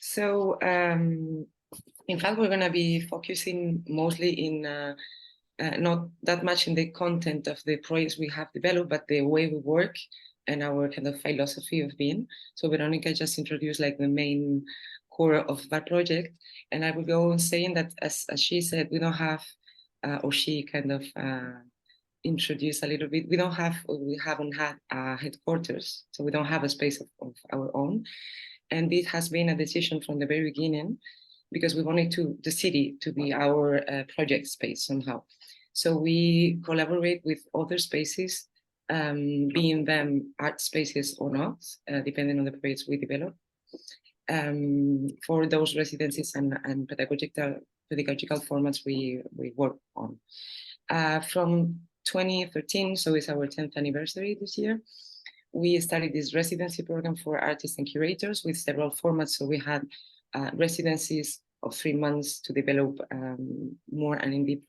so in fact, we're going to be focusing mostly in not that much in the content of the projects we have developed, but the way we work and our kind of philosophy of being. So Veronica just introduced like the main core of that project. And I will go on saying that, as she said, we don't have, or she kind of introduced a little bit, we haven't had headquarters. So we don't have a space of our own. And this has been a decision from the very beginning, because we wanted the city to be our project space somehow. So we collaborate with other spaces, being them art spaces or not, depending on the projects we develop, for those residencies and pedagogical formats we work on. From 2013, so it's our 10th anniversary this year, we started this residency program for artists and curators with several formats. So we had residencies of 3 months to develop more an in-depth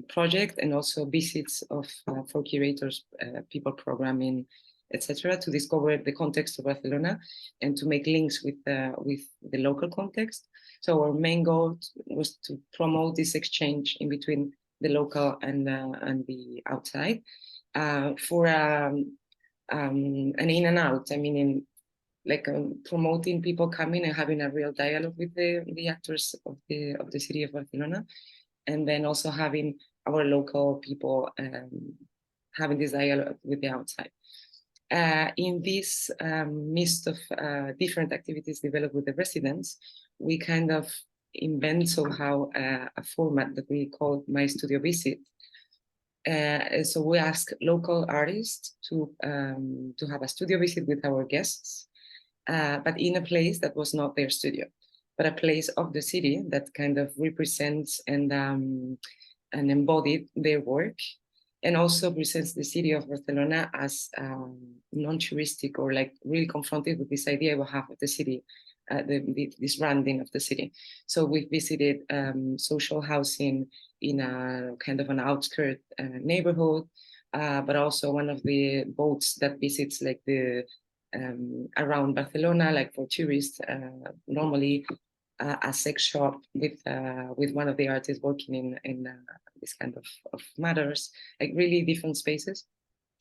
project, and also visits for curators, people programming, etc., to discover the context of Barcelona and to make links with the local context. So our main goal was to promote this exchange in between the local and the outside, for an in and out. I mean, promoting people coming and having a real dialogue with the actors of the city of Barcelona, and then also having our local people having this dialogue with the outside. In this midst of different activities developed with the residents, we kind of invent somehow a format that we call My Studio Visit. So we ask local artists to have a studio visit with our guests, but in a place that was not their studio, but a place of the city that kind of represents and embodied their work, and also presents the city of Barcelona as non-touristic, or like really confronted with this idea we have of the city, this branding of the city. So we visited social housing in a kind of an outskirt neighborhood, but also one of the boats that visits like the around Barcelona, like for tourists, normally a sex shop with one of the artists working in this kind of matters, like really different spaces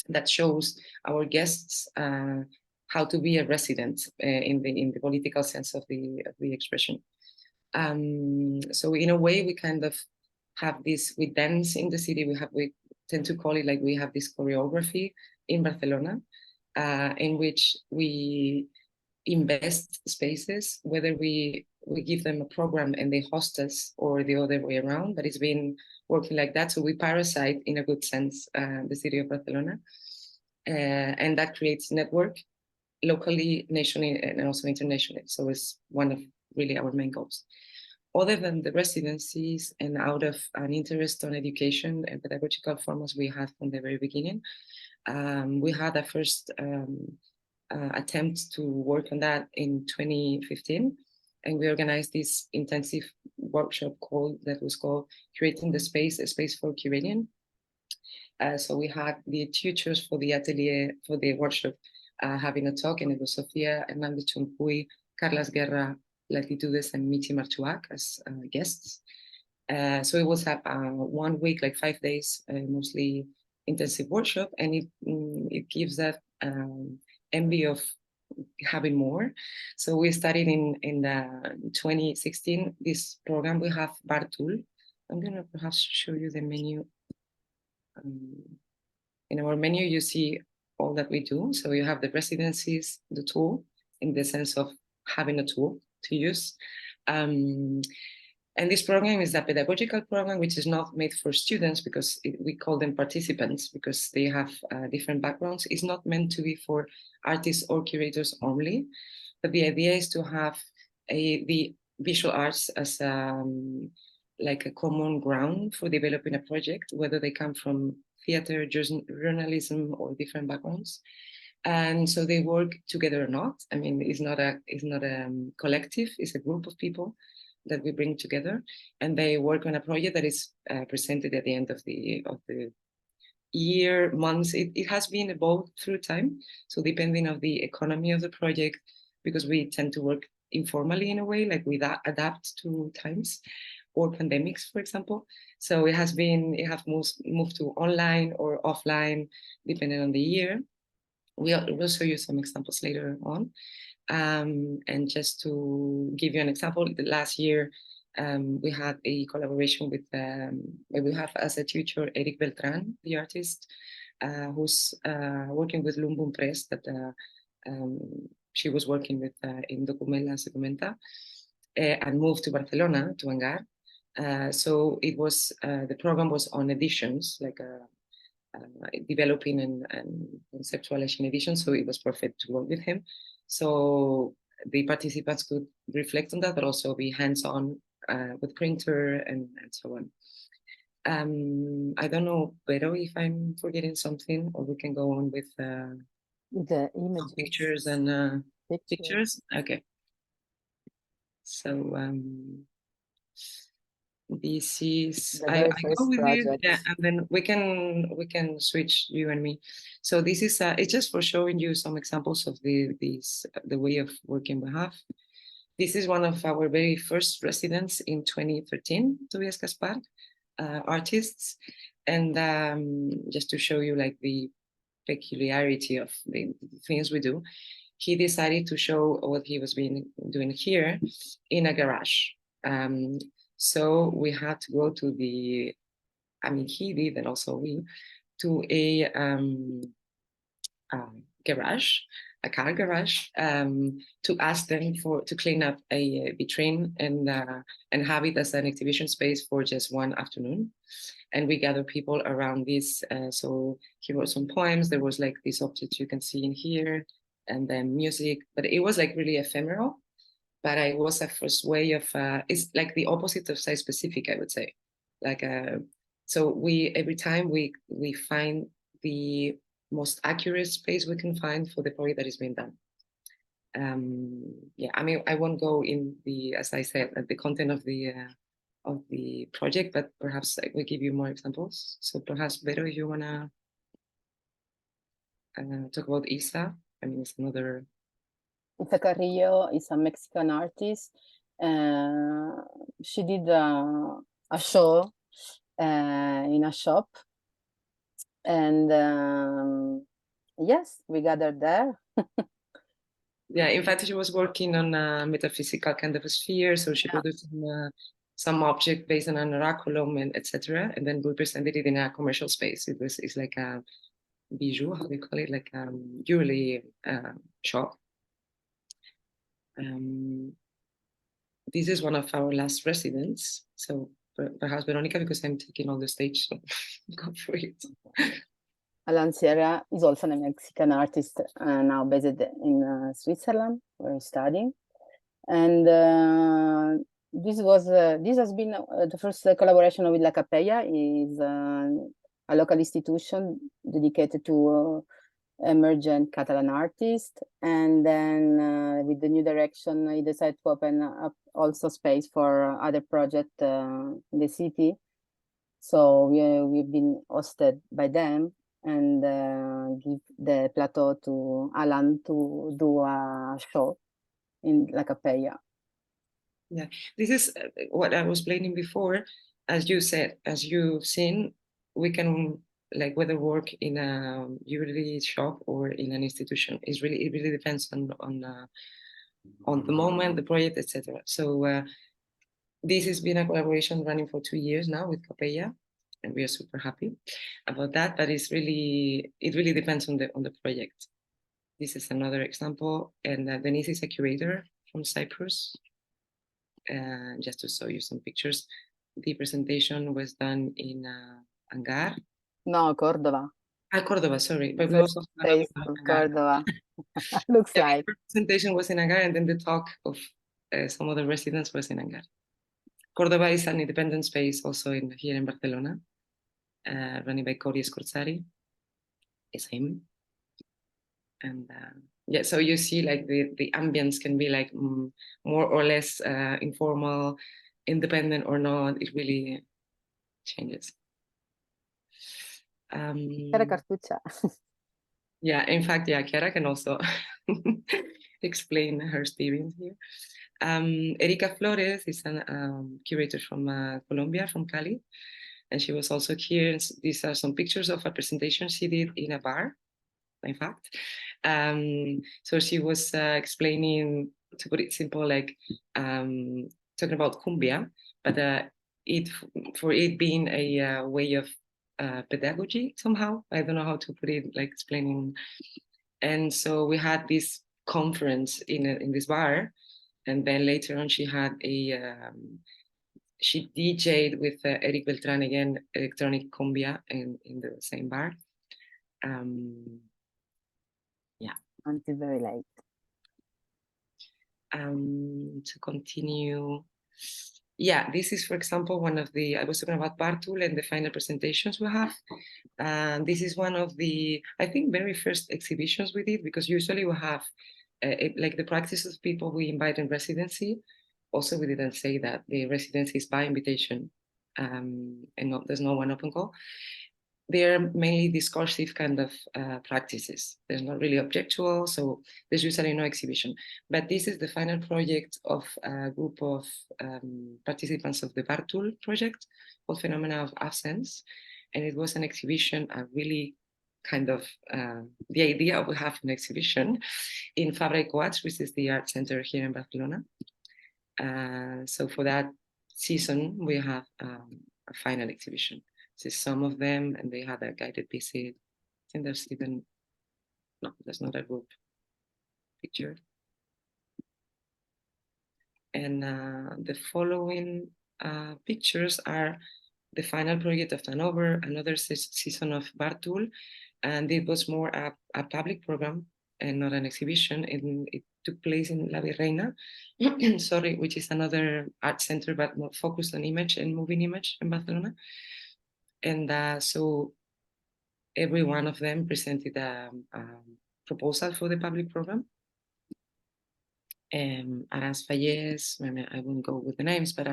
that shows our guests how to be a resident in the political sense of the expression. So in a way, we kind of have this, we dance in the city, we tend to call it like we have this choreography in Barcelona, in which we invest spaces, whether we give them a program and they host us, or the other way around, but it's been working like that. So we parasite, in a good sense, the city of Barcelona, and that creates network locally, nationally, and also internationally. So it's one of really our main goals. Other than the residencies, and out of an interest on education and pedagogical formats we had from the very beginning, we had a first attempt to work on that in 2015 and we organized this intensive workshop that was called Creating the Space, a Space for Curating. So we had the tutors for the atelier, for the workshop, having a talk, and it was Sofia Hernandez Chompuy, Carlas Guerra, Latitudes, and Michi Marchuac as guests. So it was a 1 week, like 5 days, mostly intensive workshop, and it gives that envy of having more. So we started in 2016 this program. We have Bartul. I'm gonna perhaps show you the menu. In our menu, you see all that we do. So you have the residencies, the tool, in the sense of having a tool to use. And this program is a pedagogical program, which is not made for students because we call them participants because they have different backgrounds. It's not meant to be for artists or curators only, but the idea is to have the visual arts as like a common ground for developing a project, whether they come from theater, journalism, or different backgrounds. And so they work together or not. I mean, it's not a collective, it's a group of people that we bring together, and they work on a project that is presented at the end of the year, months. It has been evolved through time. So depending on the economy of the project, because we tend to work informally in a way, like we adapt to times or pandemics, for example. So it has moved to online or offline, depending on the year. We'll show you some examples later on. And just to give you an example, the last year we had a collaboration with, we have as a tutor Eric Beltran, the artist, who's working with Lumbum Press, that she was working with in Documela Se Comenta, and moved to Barcelona, to Enquire. So it was, the program was on editions, like developing and conceptualizing editions, so it was perfect to work with him. So the participants could reflect on that, but also be hands-on with printer and so on. I don't know, Vero, if I'm forgetting something, or we can go on with the images, pictures and pictures. Okay. So this is I go with you, yeah, and then we can switch, you and me. So this is it's just for showing you some examples of the way of working we have. This is one of our very first residents in 2013, Tobias Gaspar, artists, and just to show you like the peculiarity of the things we do, he decided to show what he was doing here in a garage. So we had to go to the, I mean, he did, and also we, to a garage, a car garage, to ask them to clean up a vitrine and have it as an exhibition space for just one afternoon. And we gathered people around this. So he wrote some poems. There was like these objects you can see in here, and then music, but it was like really ephemeral. But it was a first way of, it's like the opposite of site specific, I would say. Like, so every time we find the most accurate space we can find for the project that is being done. Yeah, I mean, I won't go in as I said, the content of the project, but perhaps I will give you more examples. So perhaps, Vero, if you wanna talk about Isa. I mean, it's another. Isa Carrillo is a Mexican artist. She did a show in a shop, and yes, we gathered there. Yeah, in fact, she was working on a metaphysical kind of a sphere, so she produced some object based on an oraculum and etc., and then we presented it in a commercial space. It's like a bijou, how do you call it, like a jewelry shop. This is one of our last residents. So perhaps Veronica, because I'm taking all the stage, so go for it. Alan Sierra is also a Mexican artist, now based in Switzerland, where he's studying. And this has been the first collaboration with La Capella. Is a local institution dedicated to emergent Catalan artist. And then with the new direction, I decided to open up also space for other projects in the city. So we've been hosted by them and give the plateau to Alan to do a show in La Capella. Yeah, this is what I was explaining before. As you said, as you've seen, we can like whether work in a UNIDEE shop or in an institution. It really depends on the moment, the project, etc. So this has been a collaboration running for 2 years now with Capella, and we are super happy about that. But it really depends on the project. This is another example, and Denise is a curator from Cyprus. Just to show you some pictures, the presentation was done in Angar. No, Cordova. Cordova, sorry. But we The also space for Cordova. Looks like. The presentation was in Angar, and then the talk of some other residents was in Angar. Cordova is an independent space also here in Barcelona, running by Cori Scorzari. It's him. And yeah, so you see like the ambience can be like more or less informal, independent or not. It really changes. Chiara Cartuccia. Yeah, in fact, yeah, Chiara can also explain her experience here. Erika Flores is a curator from Colombia, from Cali, and she was also here. These are some pictures of a presentation she did in a bar, in fact. So she was explaining, to put it simple, like talking about cumbia, but for it being a way of pedagogy somehow. I don't know how to put it, like explaining. And so we had this conference in this bar, and then later on she had she DJ'd with Eric Beltran again, electronic cumbia in the same bar. Yeah. Until very late. To continue, yeah, this is, for example, one of the, I was talking about Bartul and the final presentations we have. This is one of the, I think, very first exhibitions we did, because usually we have like the practices of people we invite in residency. Also, we didn't say that the residency is by invitation, and there's no one open call. They're mainly discursive kind of practices. They're not really objectual, so there's usually no exhibition. But this is the final project of a group of participants of the Bartul project called Phenomena of Absence. And it was an exhibition, a really kind of, the idea of having an exhibition in Fabra i Coats, which is the art center here in Barcelona. So for that season, we have a final exhibition. This is some of them, and they had a guided visit. I think there's even, no, there's not a group picture. And the following pictures are the final project of another season of Bartul, and it was more a public program and not an exhibition. And it took place in La Virreina, sorry, which is another art center, but more focused on image and moving image in Barcelona. And so every one of them presented a proposal for the public program. Aras Fayez, I won't go with the names, but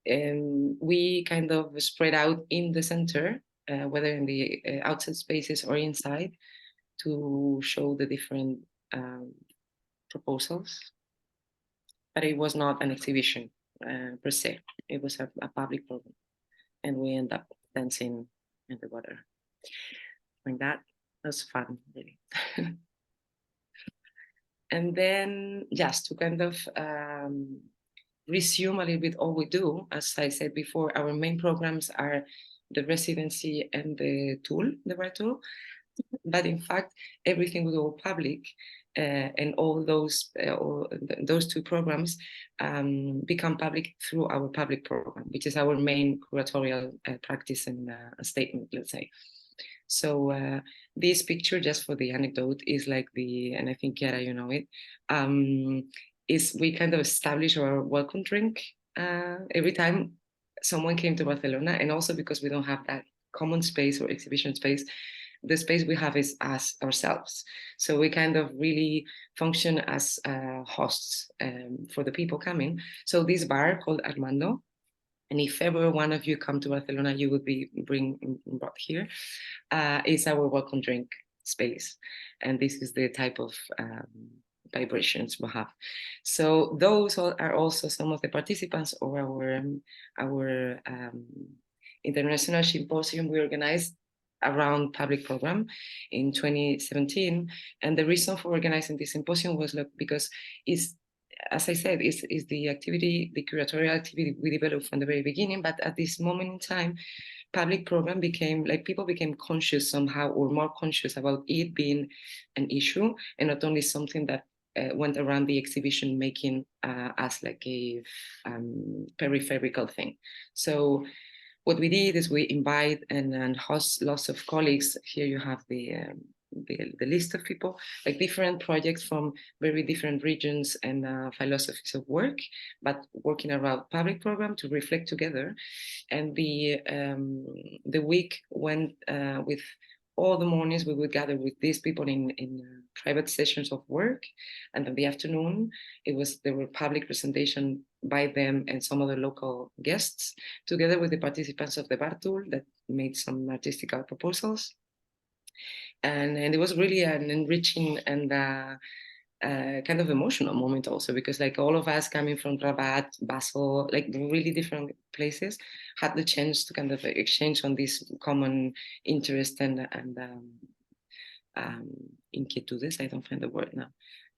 we kind of spread out in the center, whether in the outside spaces or inside, to show the different proposals. But it was not an exhibition per se. It was a public program. And we end up dancing in the water. Like that was fun, really. And then just to kind of resume a little bit all we do, as I said before, our main programs are the residency and the tool, the bar tool. But in fact, everything will go public, and all those two programs become public through our public program, which is our main curatorial practice and statement, let's say. So this picture, just for the anecdote, is like and I think Chiara, you know it, is we kind of establish our welcome drink every time someone came to Barcelona, and also because we don't have that common space or exhibition space. the space we have is us ourselves. So we kind of really function as hosts for the people coming. So this bar called Armando, and if ever one of you come to Barcelona, you would be brought here, is our welcome drink space. And this is the type of vibrations we have. So those are also some of the participants of our international symposium we organized around public program in 2017. And the reason for organizing this symposium was because it's, as I said, is the activity, the curatorial activity we developed from the very beginning, but at this moment in time, public program became, like, people became conscious somehow, or more conscious about it being an issue, and not only something that went around the exhibition making as like a peripheral thing. So what we did is we invite and host lots of colleagues. Here you have the list of people, like different projects from very different regions and philosophies of work, but working around public program to reflect together. And the week went with all the mornings we would gather with these people in private sessions of work, and in the afternoon there were public presentation by them and some other local guests, together with the participants of the bar tour that made some artistical proposals. And it was really an enriching and kind of emotional moment also, because like all of us coming from Rabat, Basel, like really different places, had the chance to kind of exchange on this common interest and inquietudes, I don't find the word now,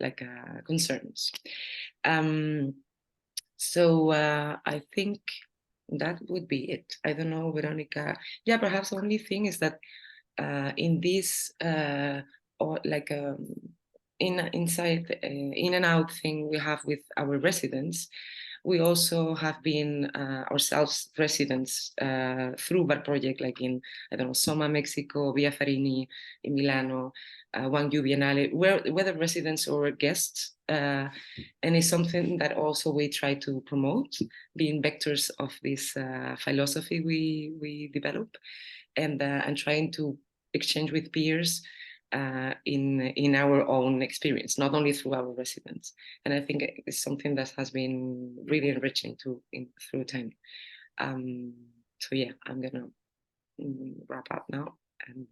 like concerns. So I think that would be it. I don't know, Veronica. Yeah, perhaps the only thing is that in this or like inside in and out thing we have with our residents, we also have been ourselves residents through Bar Project, like in, I don't know, Soma, Mexico, Via Farini in Milano, Wangyu Biennale, whether residents or guests. And it's something that also we try to promote, being vectors of this philosophy we develop, and trying to exchange with peers in our own experience, not only through our residents. And I think it's something that has been really enriching through time. So yeah, I'm gonna wrap up now, and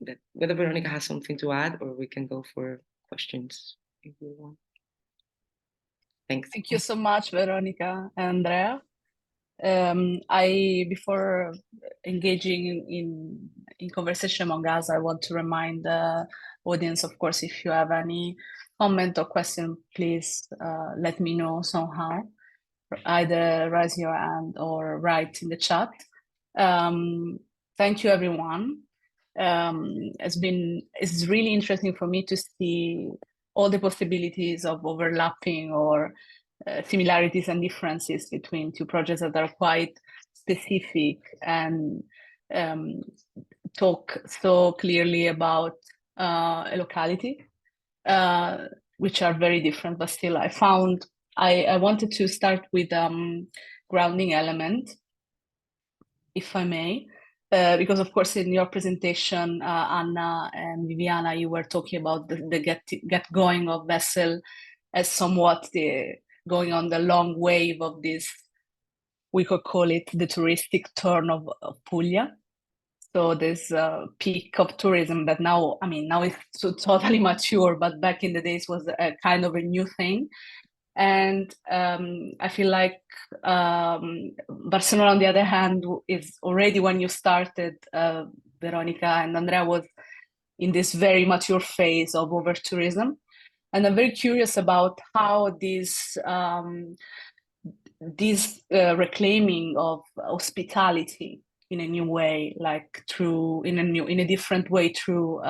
that whether Veronica has something to add, or we can go for questions if you want. Thanks. Thank you so much, Veronica and Andrea. Before engaging in conversation among us, I want to remind the audience, of course, if you have any comment or question, please let me know somehow. Either raise your hand or write in the chat. Thank you, everyone. It's really interesting for me to see all the possibilities of overlapping or similarities and differences between two projects that are quite specific and talk so clearly about a locality, which are very different, but still I wanted to start with grounding element, if I may, because of course in your presentation, Anna and Viviana, you were talking about the get going of Vessel as somewhat going on the long wave of this, we could call it the touristic turn of Puglia. So this peak of tourism that now, I mean, now it's so totally mature, but back in the days was a kind of a new thing. And I feel like Barcelona, on the other hand, is already, when you started, Veronica and Andrea, was in this very mature phase of over tourism. And I'm very curious about how this reclaiming of hospitality in a new way, like in a different way through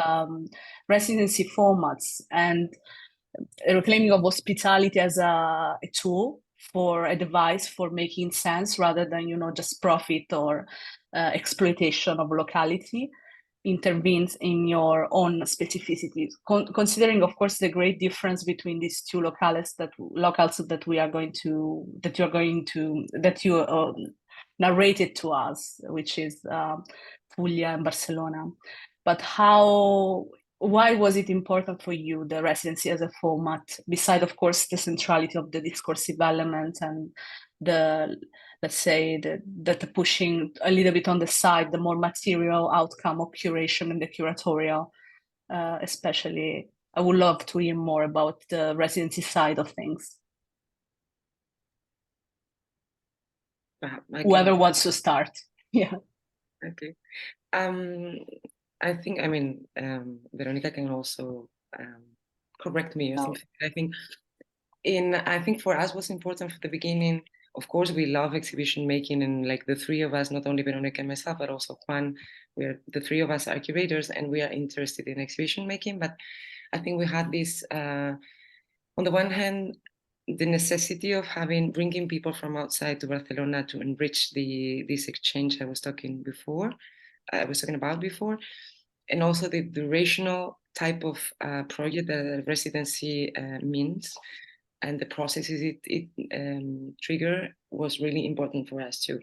residency formats, and a reclaiming of hospitality as a tool, for a device for making sense rather than, just profit or exploitation of locality, intervenes in your own specificities, considering, of course, the great difference between these two locales that you narrated to us, which is Puglia and Barcelona. But why was it important for you, the residency as a format, beside, of course, the centrality of the discursive element and the, let's say, the pushing a little bit on the side, the more material outcome of curation and the curatorial, especially? I would love to hear more about the residency side of things. Whoever wants to start. Yeah. Okay. I think, I mean, Veronica can also correct me or something. I think for us was important from the beginning. Of course, we love exhibition making, and like the three of us, not only Veronica and myself, but also Juan, the three of us are curators, and we are interested in exhibition making. But I think we had this, on the one hand, the necessity of bringing people from outside to Barcelona to enrich this exchange I was talking about before, and also the durational type of project that a residency means, and the processes it trigger was really important for us too.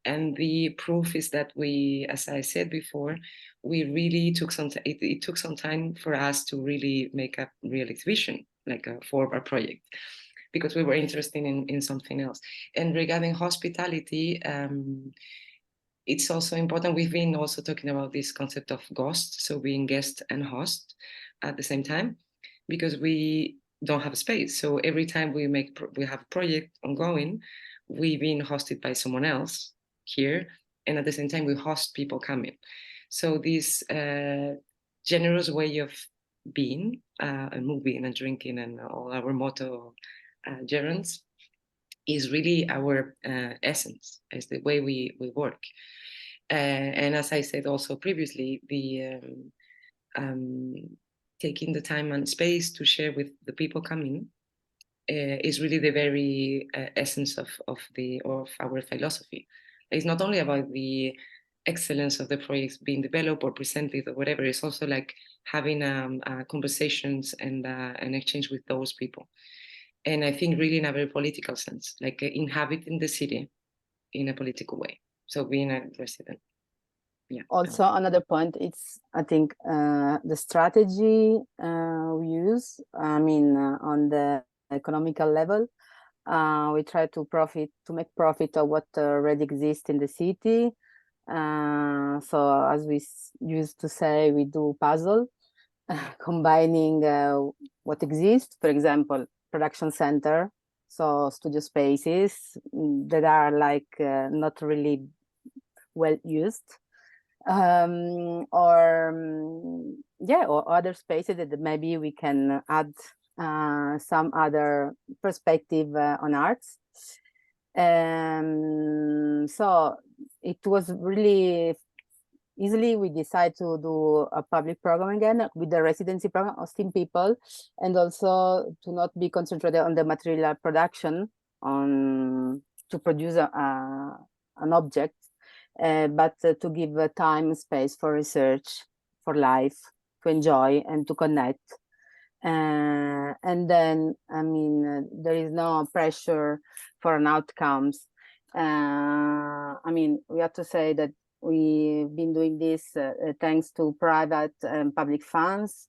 And the proof is that we, as I said before, we really took it took some time for us to really make a real exhibition, like for our project, because we were interested in something else. And regarding hospitality, it's also important. We've been also talking about this concept of ghost, so being guest and host at the same time, because we don't have a space. So every time we have a project ongoing, we've been hosted by someone else here, and at the same time we host people coming. So this generous way of being and moving and drinking and all our motto gerunds is really our essence, is the way we work. And as I said also previously, the taking the time and space to share with the people coming is really the very essence of our philosophy. It's not only about the excellence of the projects being developed or presented or whatever. It's also like having conversations and an exchange with those people. And I think really in a very political sense, like inhabiting the city in a political way. So being a resident. Yeah. Also, another point, it's, I think, the strategy we use, I mean, on the economical level, we try to make profit of what already exists in the city. So as we used to say, we do puzzle, combining what exists, for example, production center, so studio spaces that are like not really well used, or other spaces that maybe we can add some other perspective on arts. So it was really easily we decided to do a public program again with the residency program, hosting people, and also to not be concentrated on the material production to produce an object, but to give time and space for research, for life, to enjoy and to connect. And then, I mean, there is no pressure for an outcomes. I mean, we have to say that we've been doing this thanks to private and public funds.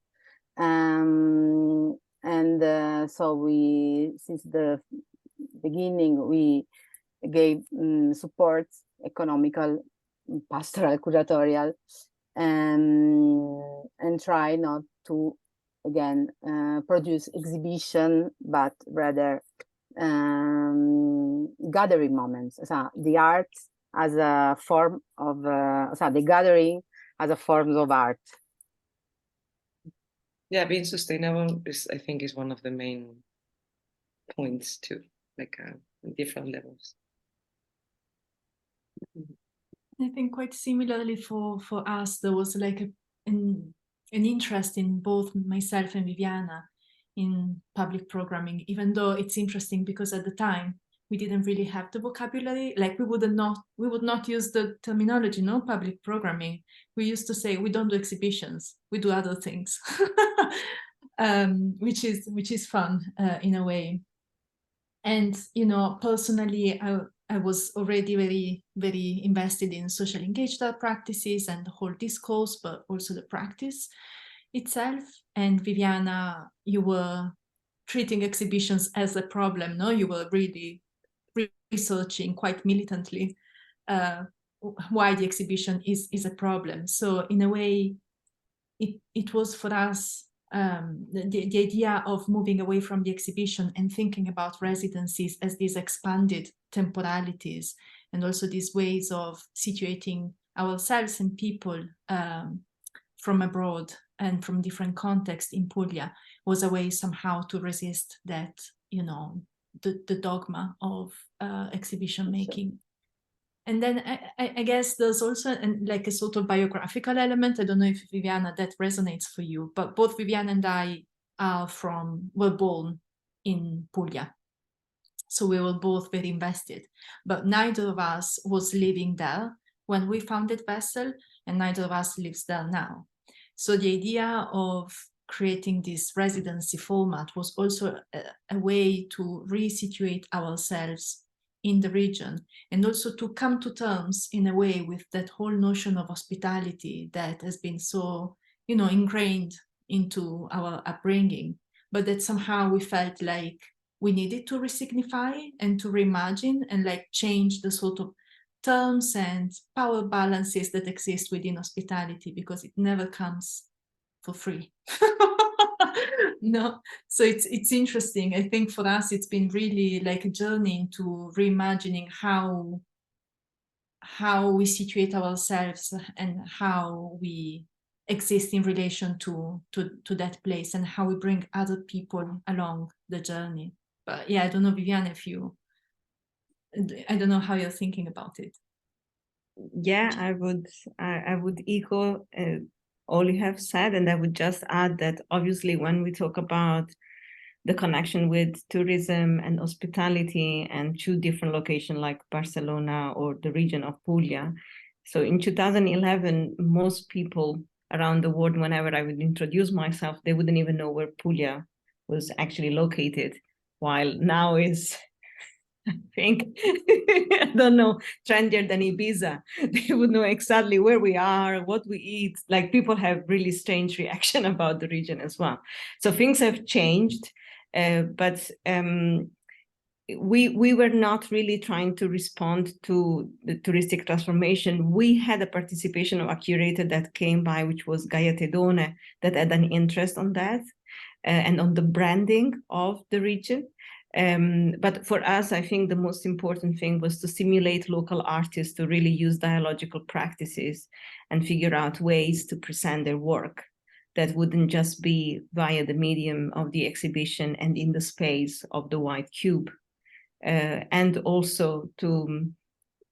And so since the beginning, we gave support, economical, pastoral, curatorial, and try not to, again, produce exhibition, but rather gathering moments. So the art as a form of, the gathering as a form of art. Yeah, being sustainable I think is one of the main points too, like different levels. I think quite similarly for us, there was like an interest in both myself and Viviana in public programming, even though it's interesting because at the time we didn't really have the vocabulary. Like we would not use the terminology, no public programming. We used to say we don't do exhibitions, we do other things, which is fun in a way. And personally, I I was already very, very invested in social engagement practices and the whole discourse, but also the practice itself. And Viviana, you were treating exhibitions as a problem, no? You were really researching quite militantly why the exhibition is a problem. So in a way, it was for us the idea of moving away from the exhibition and thinking about residencies as these expanded temporalities, and also these ways of situating ourselves and people from abroad and from different contexts in Puglia, was a way somehow to resist that, you know, the dogma of exhibition making. And then I guess there's also like a sort of biographical element. I don't know if, Viviana, that resonates for you, but both Viviana and I were born in Puglia. So we were both very invested, but neither of us was living there when we founded Vessel, and neither of us lives there now. So the idea of creating this residency format was also a way to resituate ourselves in the region, and also to come to terms in a way with that whole notion of hospitality that has been so, you know, ingrained into our upbringing, but that somehow we felt like we needed to resignify and to reimagine and like change the sort of terms and power balances that exist within hospitality, because it never comes for free. No, so it's interesting. I think for us it's been really like a journey into reimagining how we situate ourselves and how we exist in relation to that place, and how we bring other people along the journey. But yeah, I don't know, Viviana, if you, I don't know how you're thinking about it. Yeah, I would echo all you have said, and I would just add that obviously when we talk about the connection with tourism and hospitality and two different locations like Barcelona or the region of Puglia. So in 2011, most people around the world, whenever I would introduce myself, they wouldn't even know where Puglia was actually located, while now is, I think, I don't know, trendier than Ibiza. They would know exactly where we are, what we eat. Like, people have really strange reaction about the region as well. So things have changed, but we were not really trying to respond to the touristic transformation. We had a participation of a curator that came by, which was Gaia Tedone, that had an interest on that and on the branding of the region. But for us, I think the most important thing was to stimulate local artists to really use dialogical practices and figure out ways to present their work that wouldn't just be via the medium of the exhibition and in the space of the white cube. And also to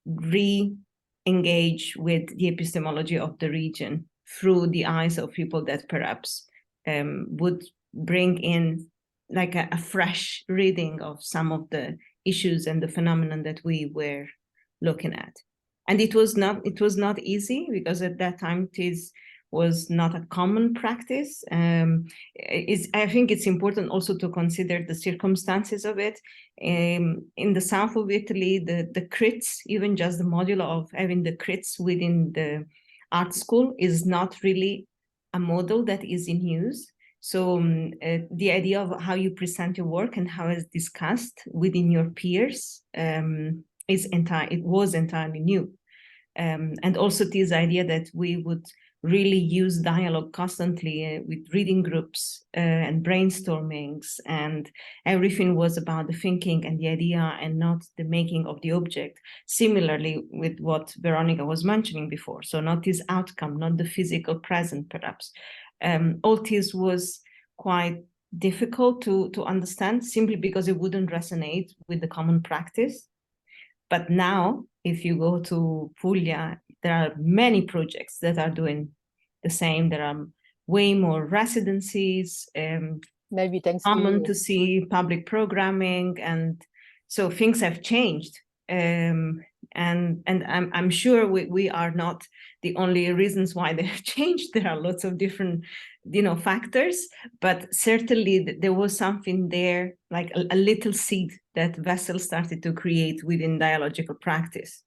re-engage with the epistemology of the region through the eyes of people that perhaps would bring in like a fresh reading of some of the issues and the phenomenon that we were looking at. And it was not easy, because at that time it was not a common practice. I think it's important also to consider the circumstances of it. In the south of Italy, the crits, even just the module of having the crits within the art school is not really a model that is in use. So the idea of how you present your work and how it's discussed within your peers was entirely new. And also this idea that we would really use dialogue constantly with reading groups and brainstormings, and everything was about the thinking and the idea and not the making of the object. Similarly with what Veronica was mentioning before, so not this outcome, not the physical present perhaps. All this was quite difficult to understand, simply because it wouldn't resonate with the common practice. But now, if you go to Puglia, there are many projects that are doing the same. There are way more residencies, maybe thanks common to see public programming, and so things have changed. And I'm sure we are not the only reasons why they have changed. There are lots of different factors, but certainly there was something there, like a little seed that Vessel started to create within dialogical practice.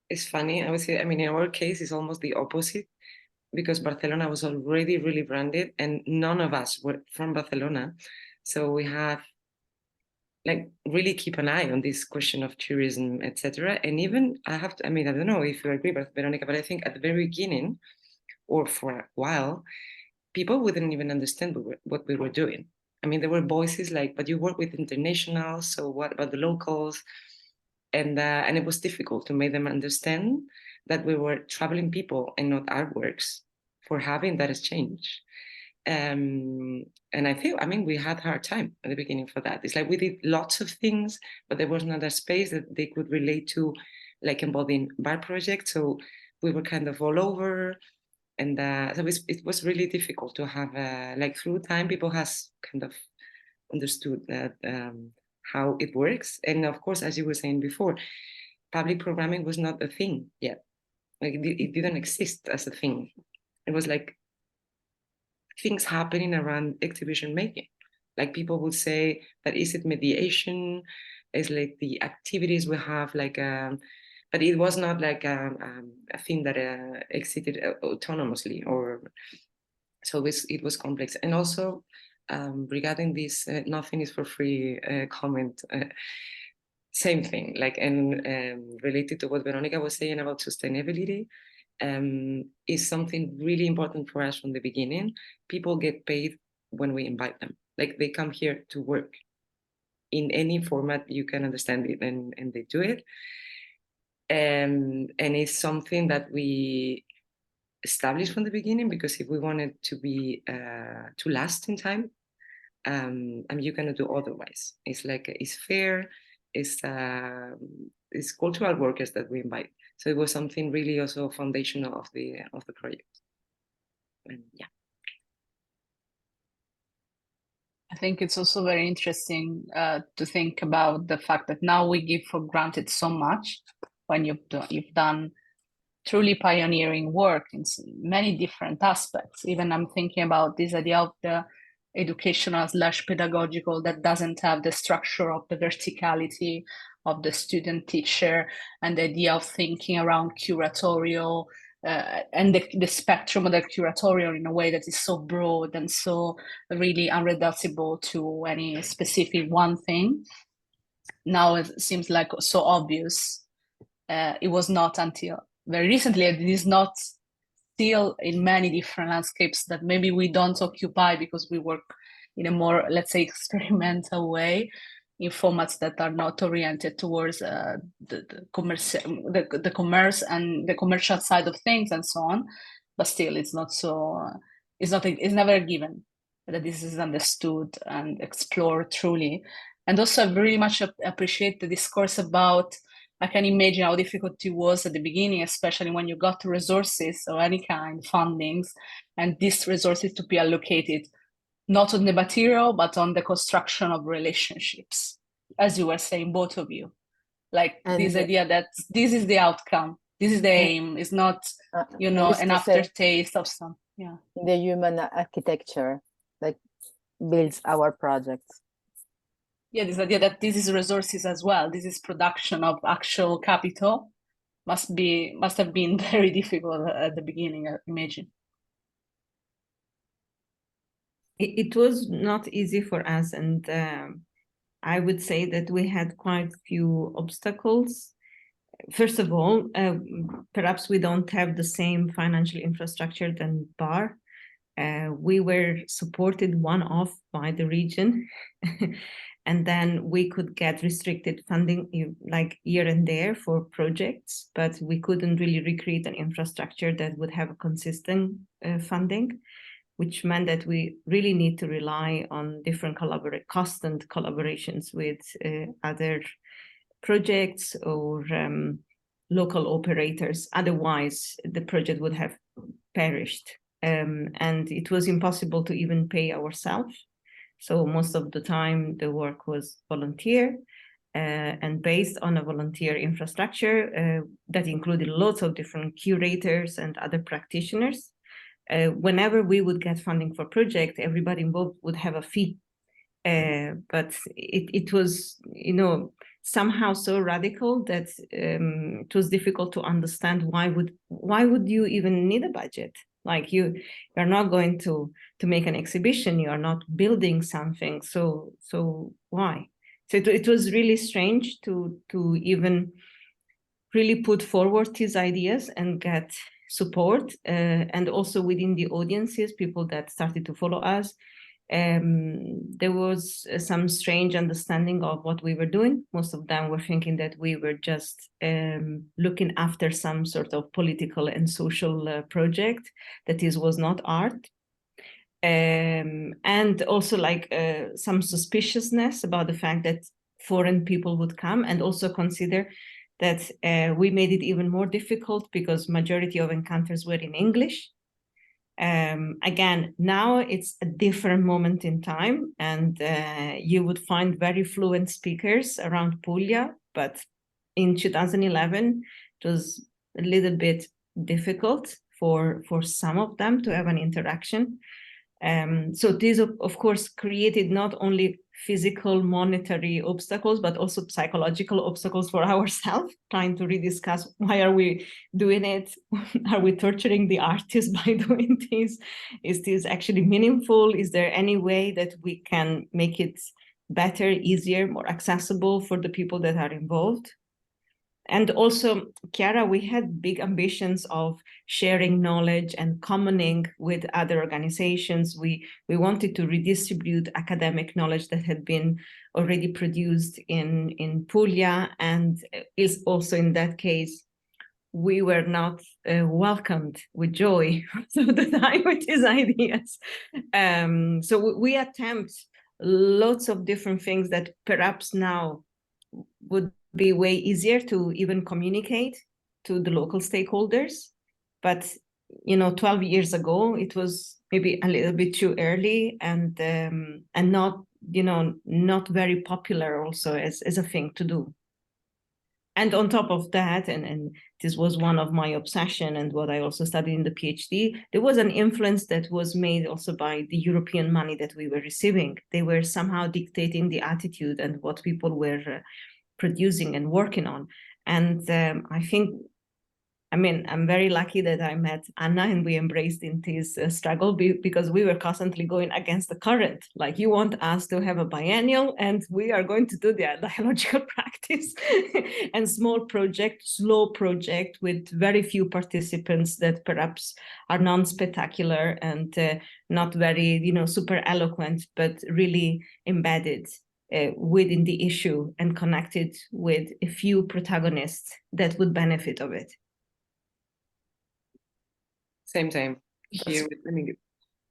It's funny, I would say, I mean, in our case, it's almost the opposite, because Barcelona was already really branded and none of us were from Barcelona. So we have like really keep an eye on this question of tourism, etc. And even I have to, I mean, I don't know if you agree, Veronica, but I think at the very beginning, or for a while, people wouldn't even understand what we were doing. I mean, there were voices like, but you work with internationals, so what about the locals? And it was difficult to make them understand that we were traveling people and not artworks for having that exchange. And I feel, I mean, we had a hard time at the beginning for that. It's like we did lots of things, but there was not a space that they could relate to, like embodying bar projects. So we were kind of all over. And so it was really difficult to have, like through time, people has kind of understood that how it works. And of course, as you were saying before, public programming was not a thing yet. Like it didn't exist as a thing. It was like things happening around exhibition making. Like people would say that is it mediation, is like the activities we have, like, but it was not like a thing that existed autonomously, or so it was complex. And also regarding this nothing is for free comment, same thing, like, and related to what Veronica was saying about sustainability, is something really important for us from the beginning. People get paid when we invite them. Like they come here to work in any format you can understand it, and they do it. And it's something that we established from the beginning, because if we wanted to be to last in time, I mean, you cannot do otherwise. It's like it's fair. It's cultural workers that we invite. So it was something really also foundational of the project. And yeah. I think it's also very interesting to think about the fact that now we give for granted so much when you've done truly pioneering work in many different aspects. Even I'm thinking about this idea of the educational/pedagogical that doesn't have the structure of the verticality of the student teacher, and the idea of thinking around curatorial and the spectrum of the curatorial in a way that is so broad and so really unreducible to any specific one thing. Now it seems like so obvious. It was not until very recently. It is not still in many different landscapes that maybe we don't occupy because we work in a more, let's say, experimental way, in formats that are not oriented towards the commerce and the commercial side of things and so on. But still, it's not so. It's never a given that this is understood and explored truly. And also, I very much appreciate the discourse about. I can imagine how difficult it was at the beginning, especially when you got resources of any kind, fundings, and these resources to be allocated not on the material, but on the construction of relationships, as you were saying, both of you. Like this idea that this is the outcome, this is the aim, is not, an aftertaste of some. Yeah. The human architecture that builds our projects. Yeah, this idea that this is resources as well. This is production of actual capital must have been very difficult at the beginning, I imagine. It was not easy for us, and I would say that we had quite a few obstacles. First of all, perhaps we don't have the same financial infrastructure than BAR. We were supported one-off by the region, and then we could get restricted funding like here and there for projects, but we couldn't really recreate an infrastructure that would have a consistent funding, which meant that we really need to rely on different constant collaborations with other projects or local operators. Otherwise, the project would have perished. And it was impossible to even pay ourselves. So most of the time, the work was volunteer and based on a volunteer infrastructure that included lots of different curators and other practitioners. whenever we would get funding for project, everybody involved would have a fee. But it was, you know, somehow so radical that it was difficult to understand why would you even need a budget? Like you're not going to make an exhibition, you are not building something, so why? So it was really strange to even really put forward these ideas and get support, and also within the audiences, people that started to follow us. There was some strange understanding of what we were doing. Most of them were thinking that we were just looking after some sort of political and social project, that this was not art. And also like some suspiciousness about the fact that foreign people would come, and also consider that we made it even more difficult because majority of encounters were in English. Again, now it's a different moment in time, and you would find very fluent speakers around Puglia, but in 2011, it was a little bit difficult for some of them to have an interaction. So this, of course, created not only physical, monetary obstacles, but also psychological obstacles for ourselves, trying to rediscuss why are we doing it? Are we torturing the artist by doing this? Is this actually meaningful? Is there any way that we can make it better, easier, more accessible for the people that are involved? And also, Chiara, we had big ambitions of sharing knowledge and commoning with other organizations. We wanted to redistribute academic knowledge that had been already produced in Puglia, and is also in that case, we were not welcomed with joy most of the time with these ideas. So we attempt lots of different things that perhaps now would be way easier to even communicate to the local stakeholders. But, you know, 12 years ago, it was maybe a little bit too early, and not, you know, not very popular also as a thing to do. And on top of that, and this was one of my obsession and what I also studied in the PhD, there was an influence that was made also by the European money that we were receiving. They were somehow dictating the attitude and what people were producing and working on. And I think, I mean, I'm very lucky that I met Anna and we embraced in this struggle, because we were constantly going against the current. Like, you want us to have a biennial and we are going to do the dialogical practice and small project, slow project with very few participants that perhaps are non-spectacular and not very, you know, super eloquent, but really embedded within the issue and connected with a few protagonists that would benefit of it. Same time here. I mean,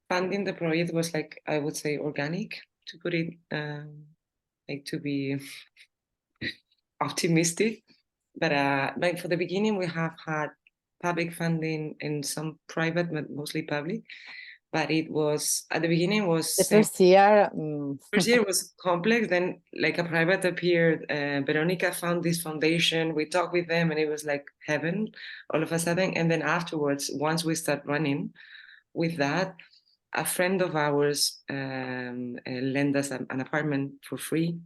funding the project was like, I would say, organic, to put it like, to be optimistic. But like for the beginning, we have had public funding and some private, but mostly public. But it was, at the beginning was the first year. First year was complex. Then like a private appeared. Veronica found this foundation. We talked with them, and it was like heaven all of a sudden. And then afterwards, once we start running with that, a friend of ours lent us an apartment for free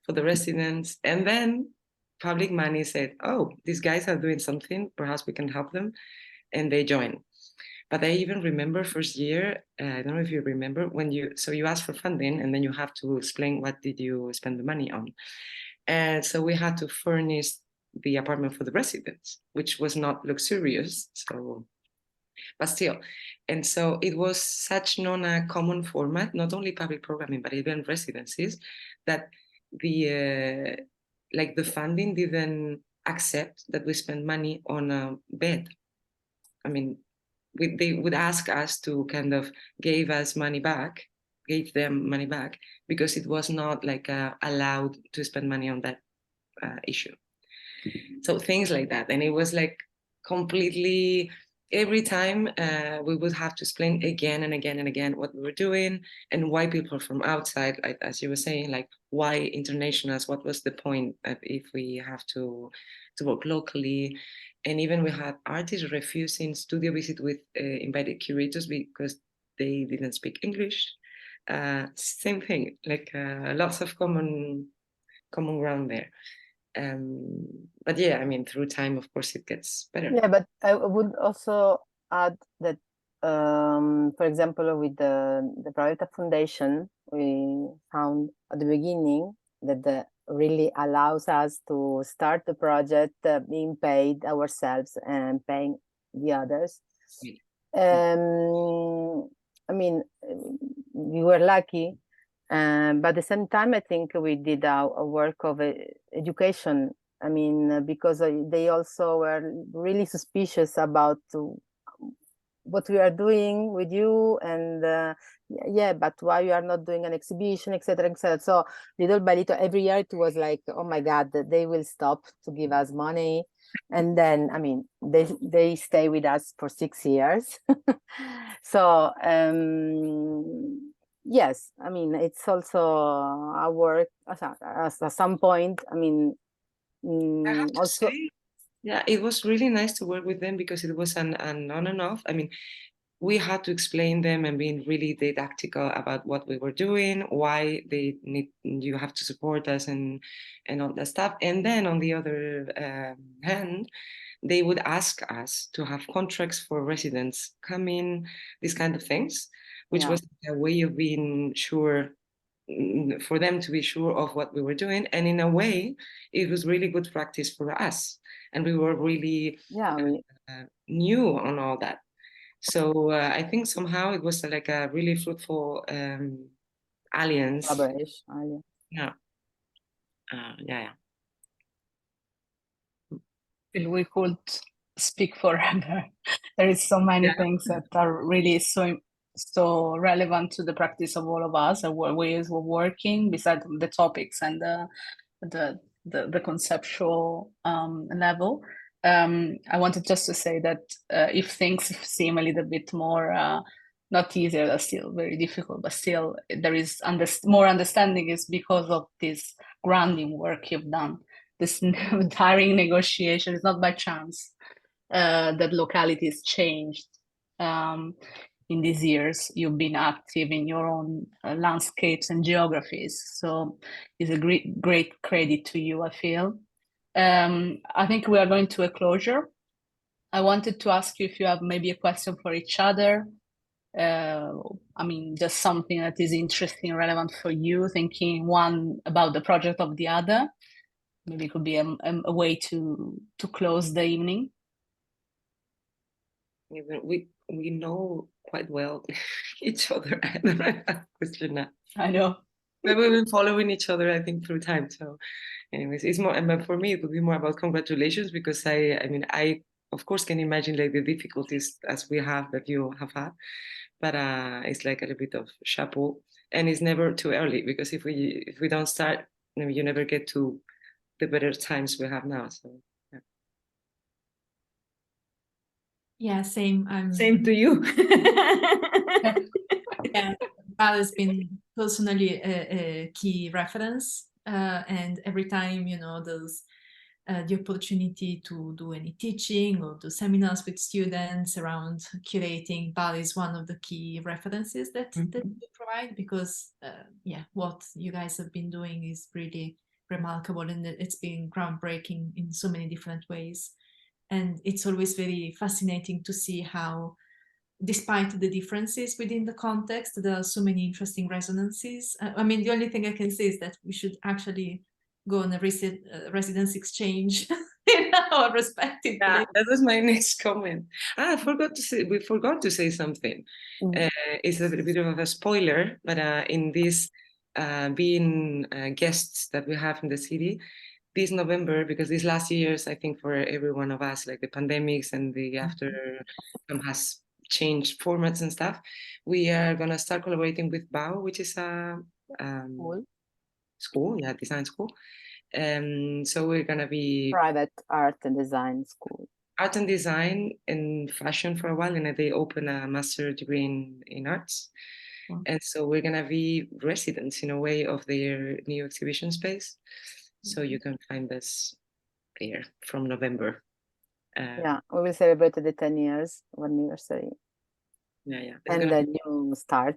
for the residents. And then public money said, "Oh, these guys are doing something. Perhaps we can help them," and they joined. But I even remember first year, I don't know if you remember, when you ask for funding and then you have to explain what did you spend the money on. And so we had to furnish the apartment for the residents, which was not luxurious, so, but still. And so it was such non-common format, not only public programming, but even residencies, that the funding didn't accept that we spend money on a bed. I mean, they would ask us to kind of gave them money back, because it was not like allowed to spend money on that issue. So things like that. And it was like completely, every time we would have to explain again and again and again what we were doing and why people from outside, like, as you were saying, like, why internationals, what was the point if we have to work locally. And even we had artists refusing studio visit with invited curators because they didn't speak English. Same thing, like lots of common ground there. But yeah, I mean, through time, of course, it gets better. Yeah, but I would also add that, for example, with the Private Foundation, we found at the beginning that really allows us to start the project being paid ourselves and paying the others. I mean, we were lucky, but at the same time, I think we did a work of education. I mean, because they also were really suspicious about what we are doing with you, and yeah, but why you are not doing an exhibition, etc., etc. So little by little, every year it was like, oh my God, they will stop to give us money, and then I mean, they stay with us for 6 years. So yes, I mean, it's also a work at some point. I mean, I have to also. say, yeah, it was really nice to work with them because it was an on and off. I mean, we had to explain them and being really didactical about what we were doing, why you have to support us and all that stuff. And then on the other hand, they would ask us to have contracts for residents come in, these kind of things, which was a way of being sure for them to be sure of what we were doing. And in a way, it was really good practice for us. And we were really new on all that. So I think somehow it was like a really fruitful alliance. Collaboration. Yeah. Yeah. We could speak forever. There is so many things that are really so relevant to the practice of all of us and ways of working, besides the topics and the conceptual level. I wanted just to say that if things seem a little bit more not easier, they're still very difficult, but still there is more understanding is because of this grounding work you've done. This tiring negotiation is not by chance that locality has changed. In these years, you've been active in your own landscapes and geographies. So it's a great credit to you, I feel. I think we are going to a closure. I wanted to ask you if you have maybe a question for each other. I mean, just something that is interesting, relevant for you, thinking one about the project of the other. Maybe it could be a way to close the evening. We know quite well each other. I don't know that question now. I know. But we've been following each other, I think, through time. So, anyways, it's more. But for me, it would be more about congratulations because I mean, I of course can imagine like the difficulties as we have that you have had, but it's like a little bit of chapeau, and it's never too early because if we don't start, you never get to the better times we have now. So. Yeah, same. Same to you. Yeah, Val has been personally a key reference, and every time there's the opportunity to do any teaching or do seminars with students around curating, Val is one of the key references that you provide because what you guys have been doing is really remarkable and it's been groundbreaking in so many different ways. And it's always very fascinating to see how, despite the differences within the context, there are so many interesting resonances. I mean, the only thing I can say is that we should actually go on a residence exchange in our respective places. That was my next comment. I forgot to say, we forgot to say something. It's a little bit of a spoiler, but in this being guests that we have in the city, this November, because these last years, I think for every one of us, like the pandemics and the after has changed formats and stuff, we are going to start collaborating with BAU, which is a school, design school. So we're going to be private art and design school. Art and design and fashion for a while, and they open a master degree in arts. And so we're going to be residents in a way of their new exhibition space. So you can find us there from November. Yeah, we will celebrate the 10 years anniversary. Yeah. And the new start.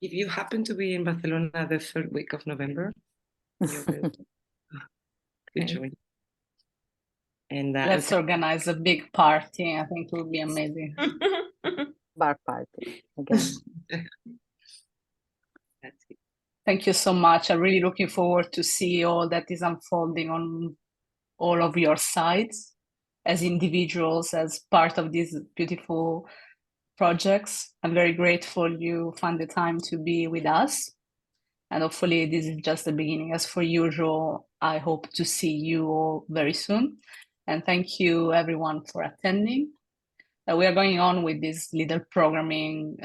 If you happen to be in Barcelona the 3rd week of November, you could join. And let's organize a big party. I think it would be amazing. Bar party again. That's it. Thank you so much. I'm really looking forward to see all that is unfolding on all of your sides as individuals, as part of these beautiful projects. I'm very grateful you found the time to be with us. And hopefully this is just the beginning. As for usual, I hope to see you all very soon. And thank you everyone for attending. We are going on with this little programming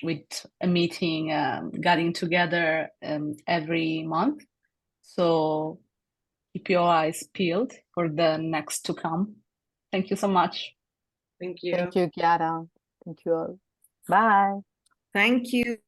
with a meeting, getting together every month. So keep your eyes peeled for the next to come. Thank you so much. Thank you. Thank you, Chiara. Thank you all. Bye. Thank you.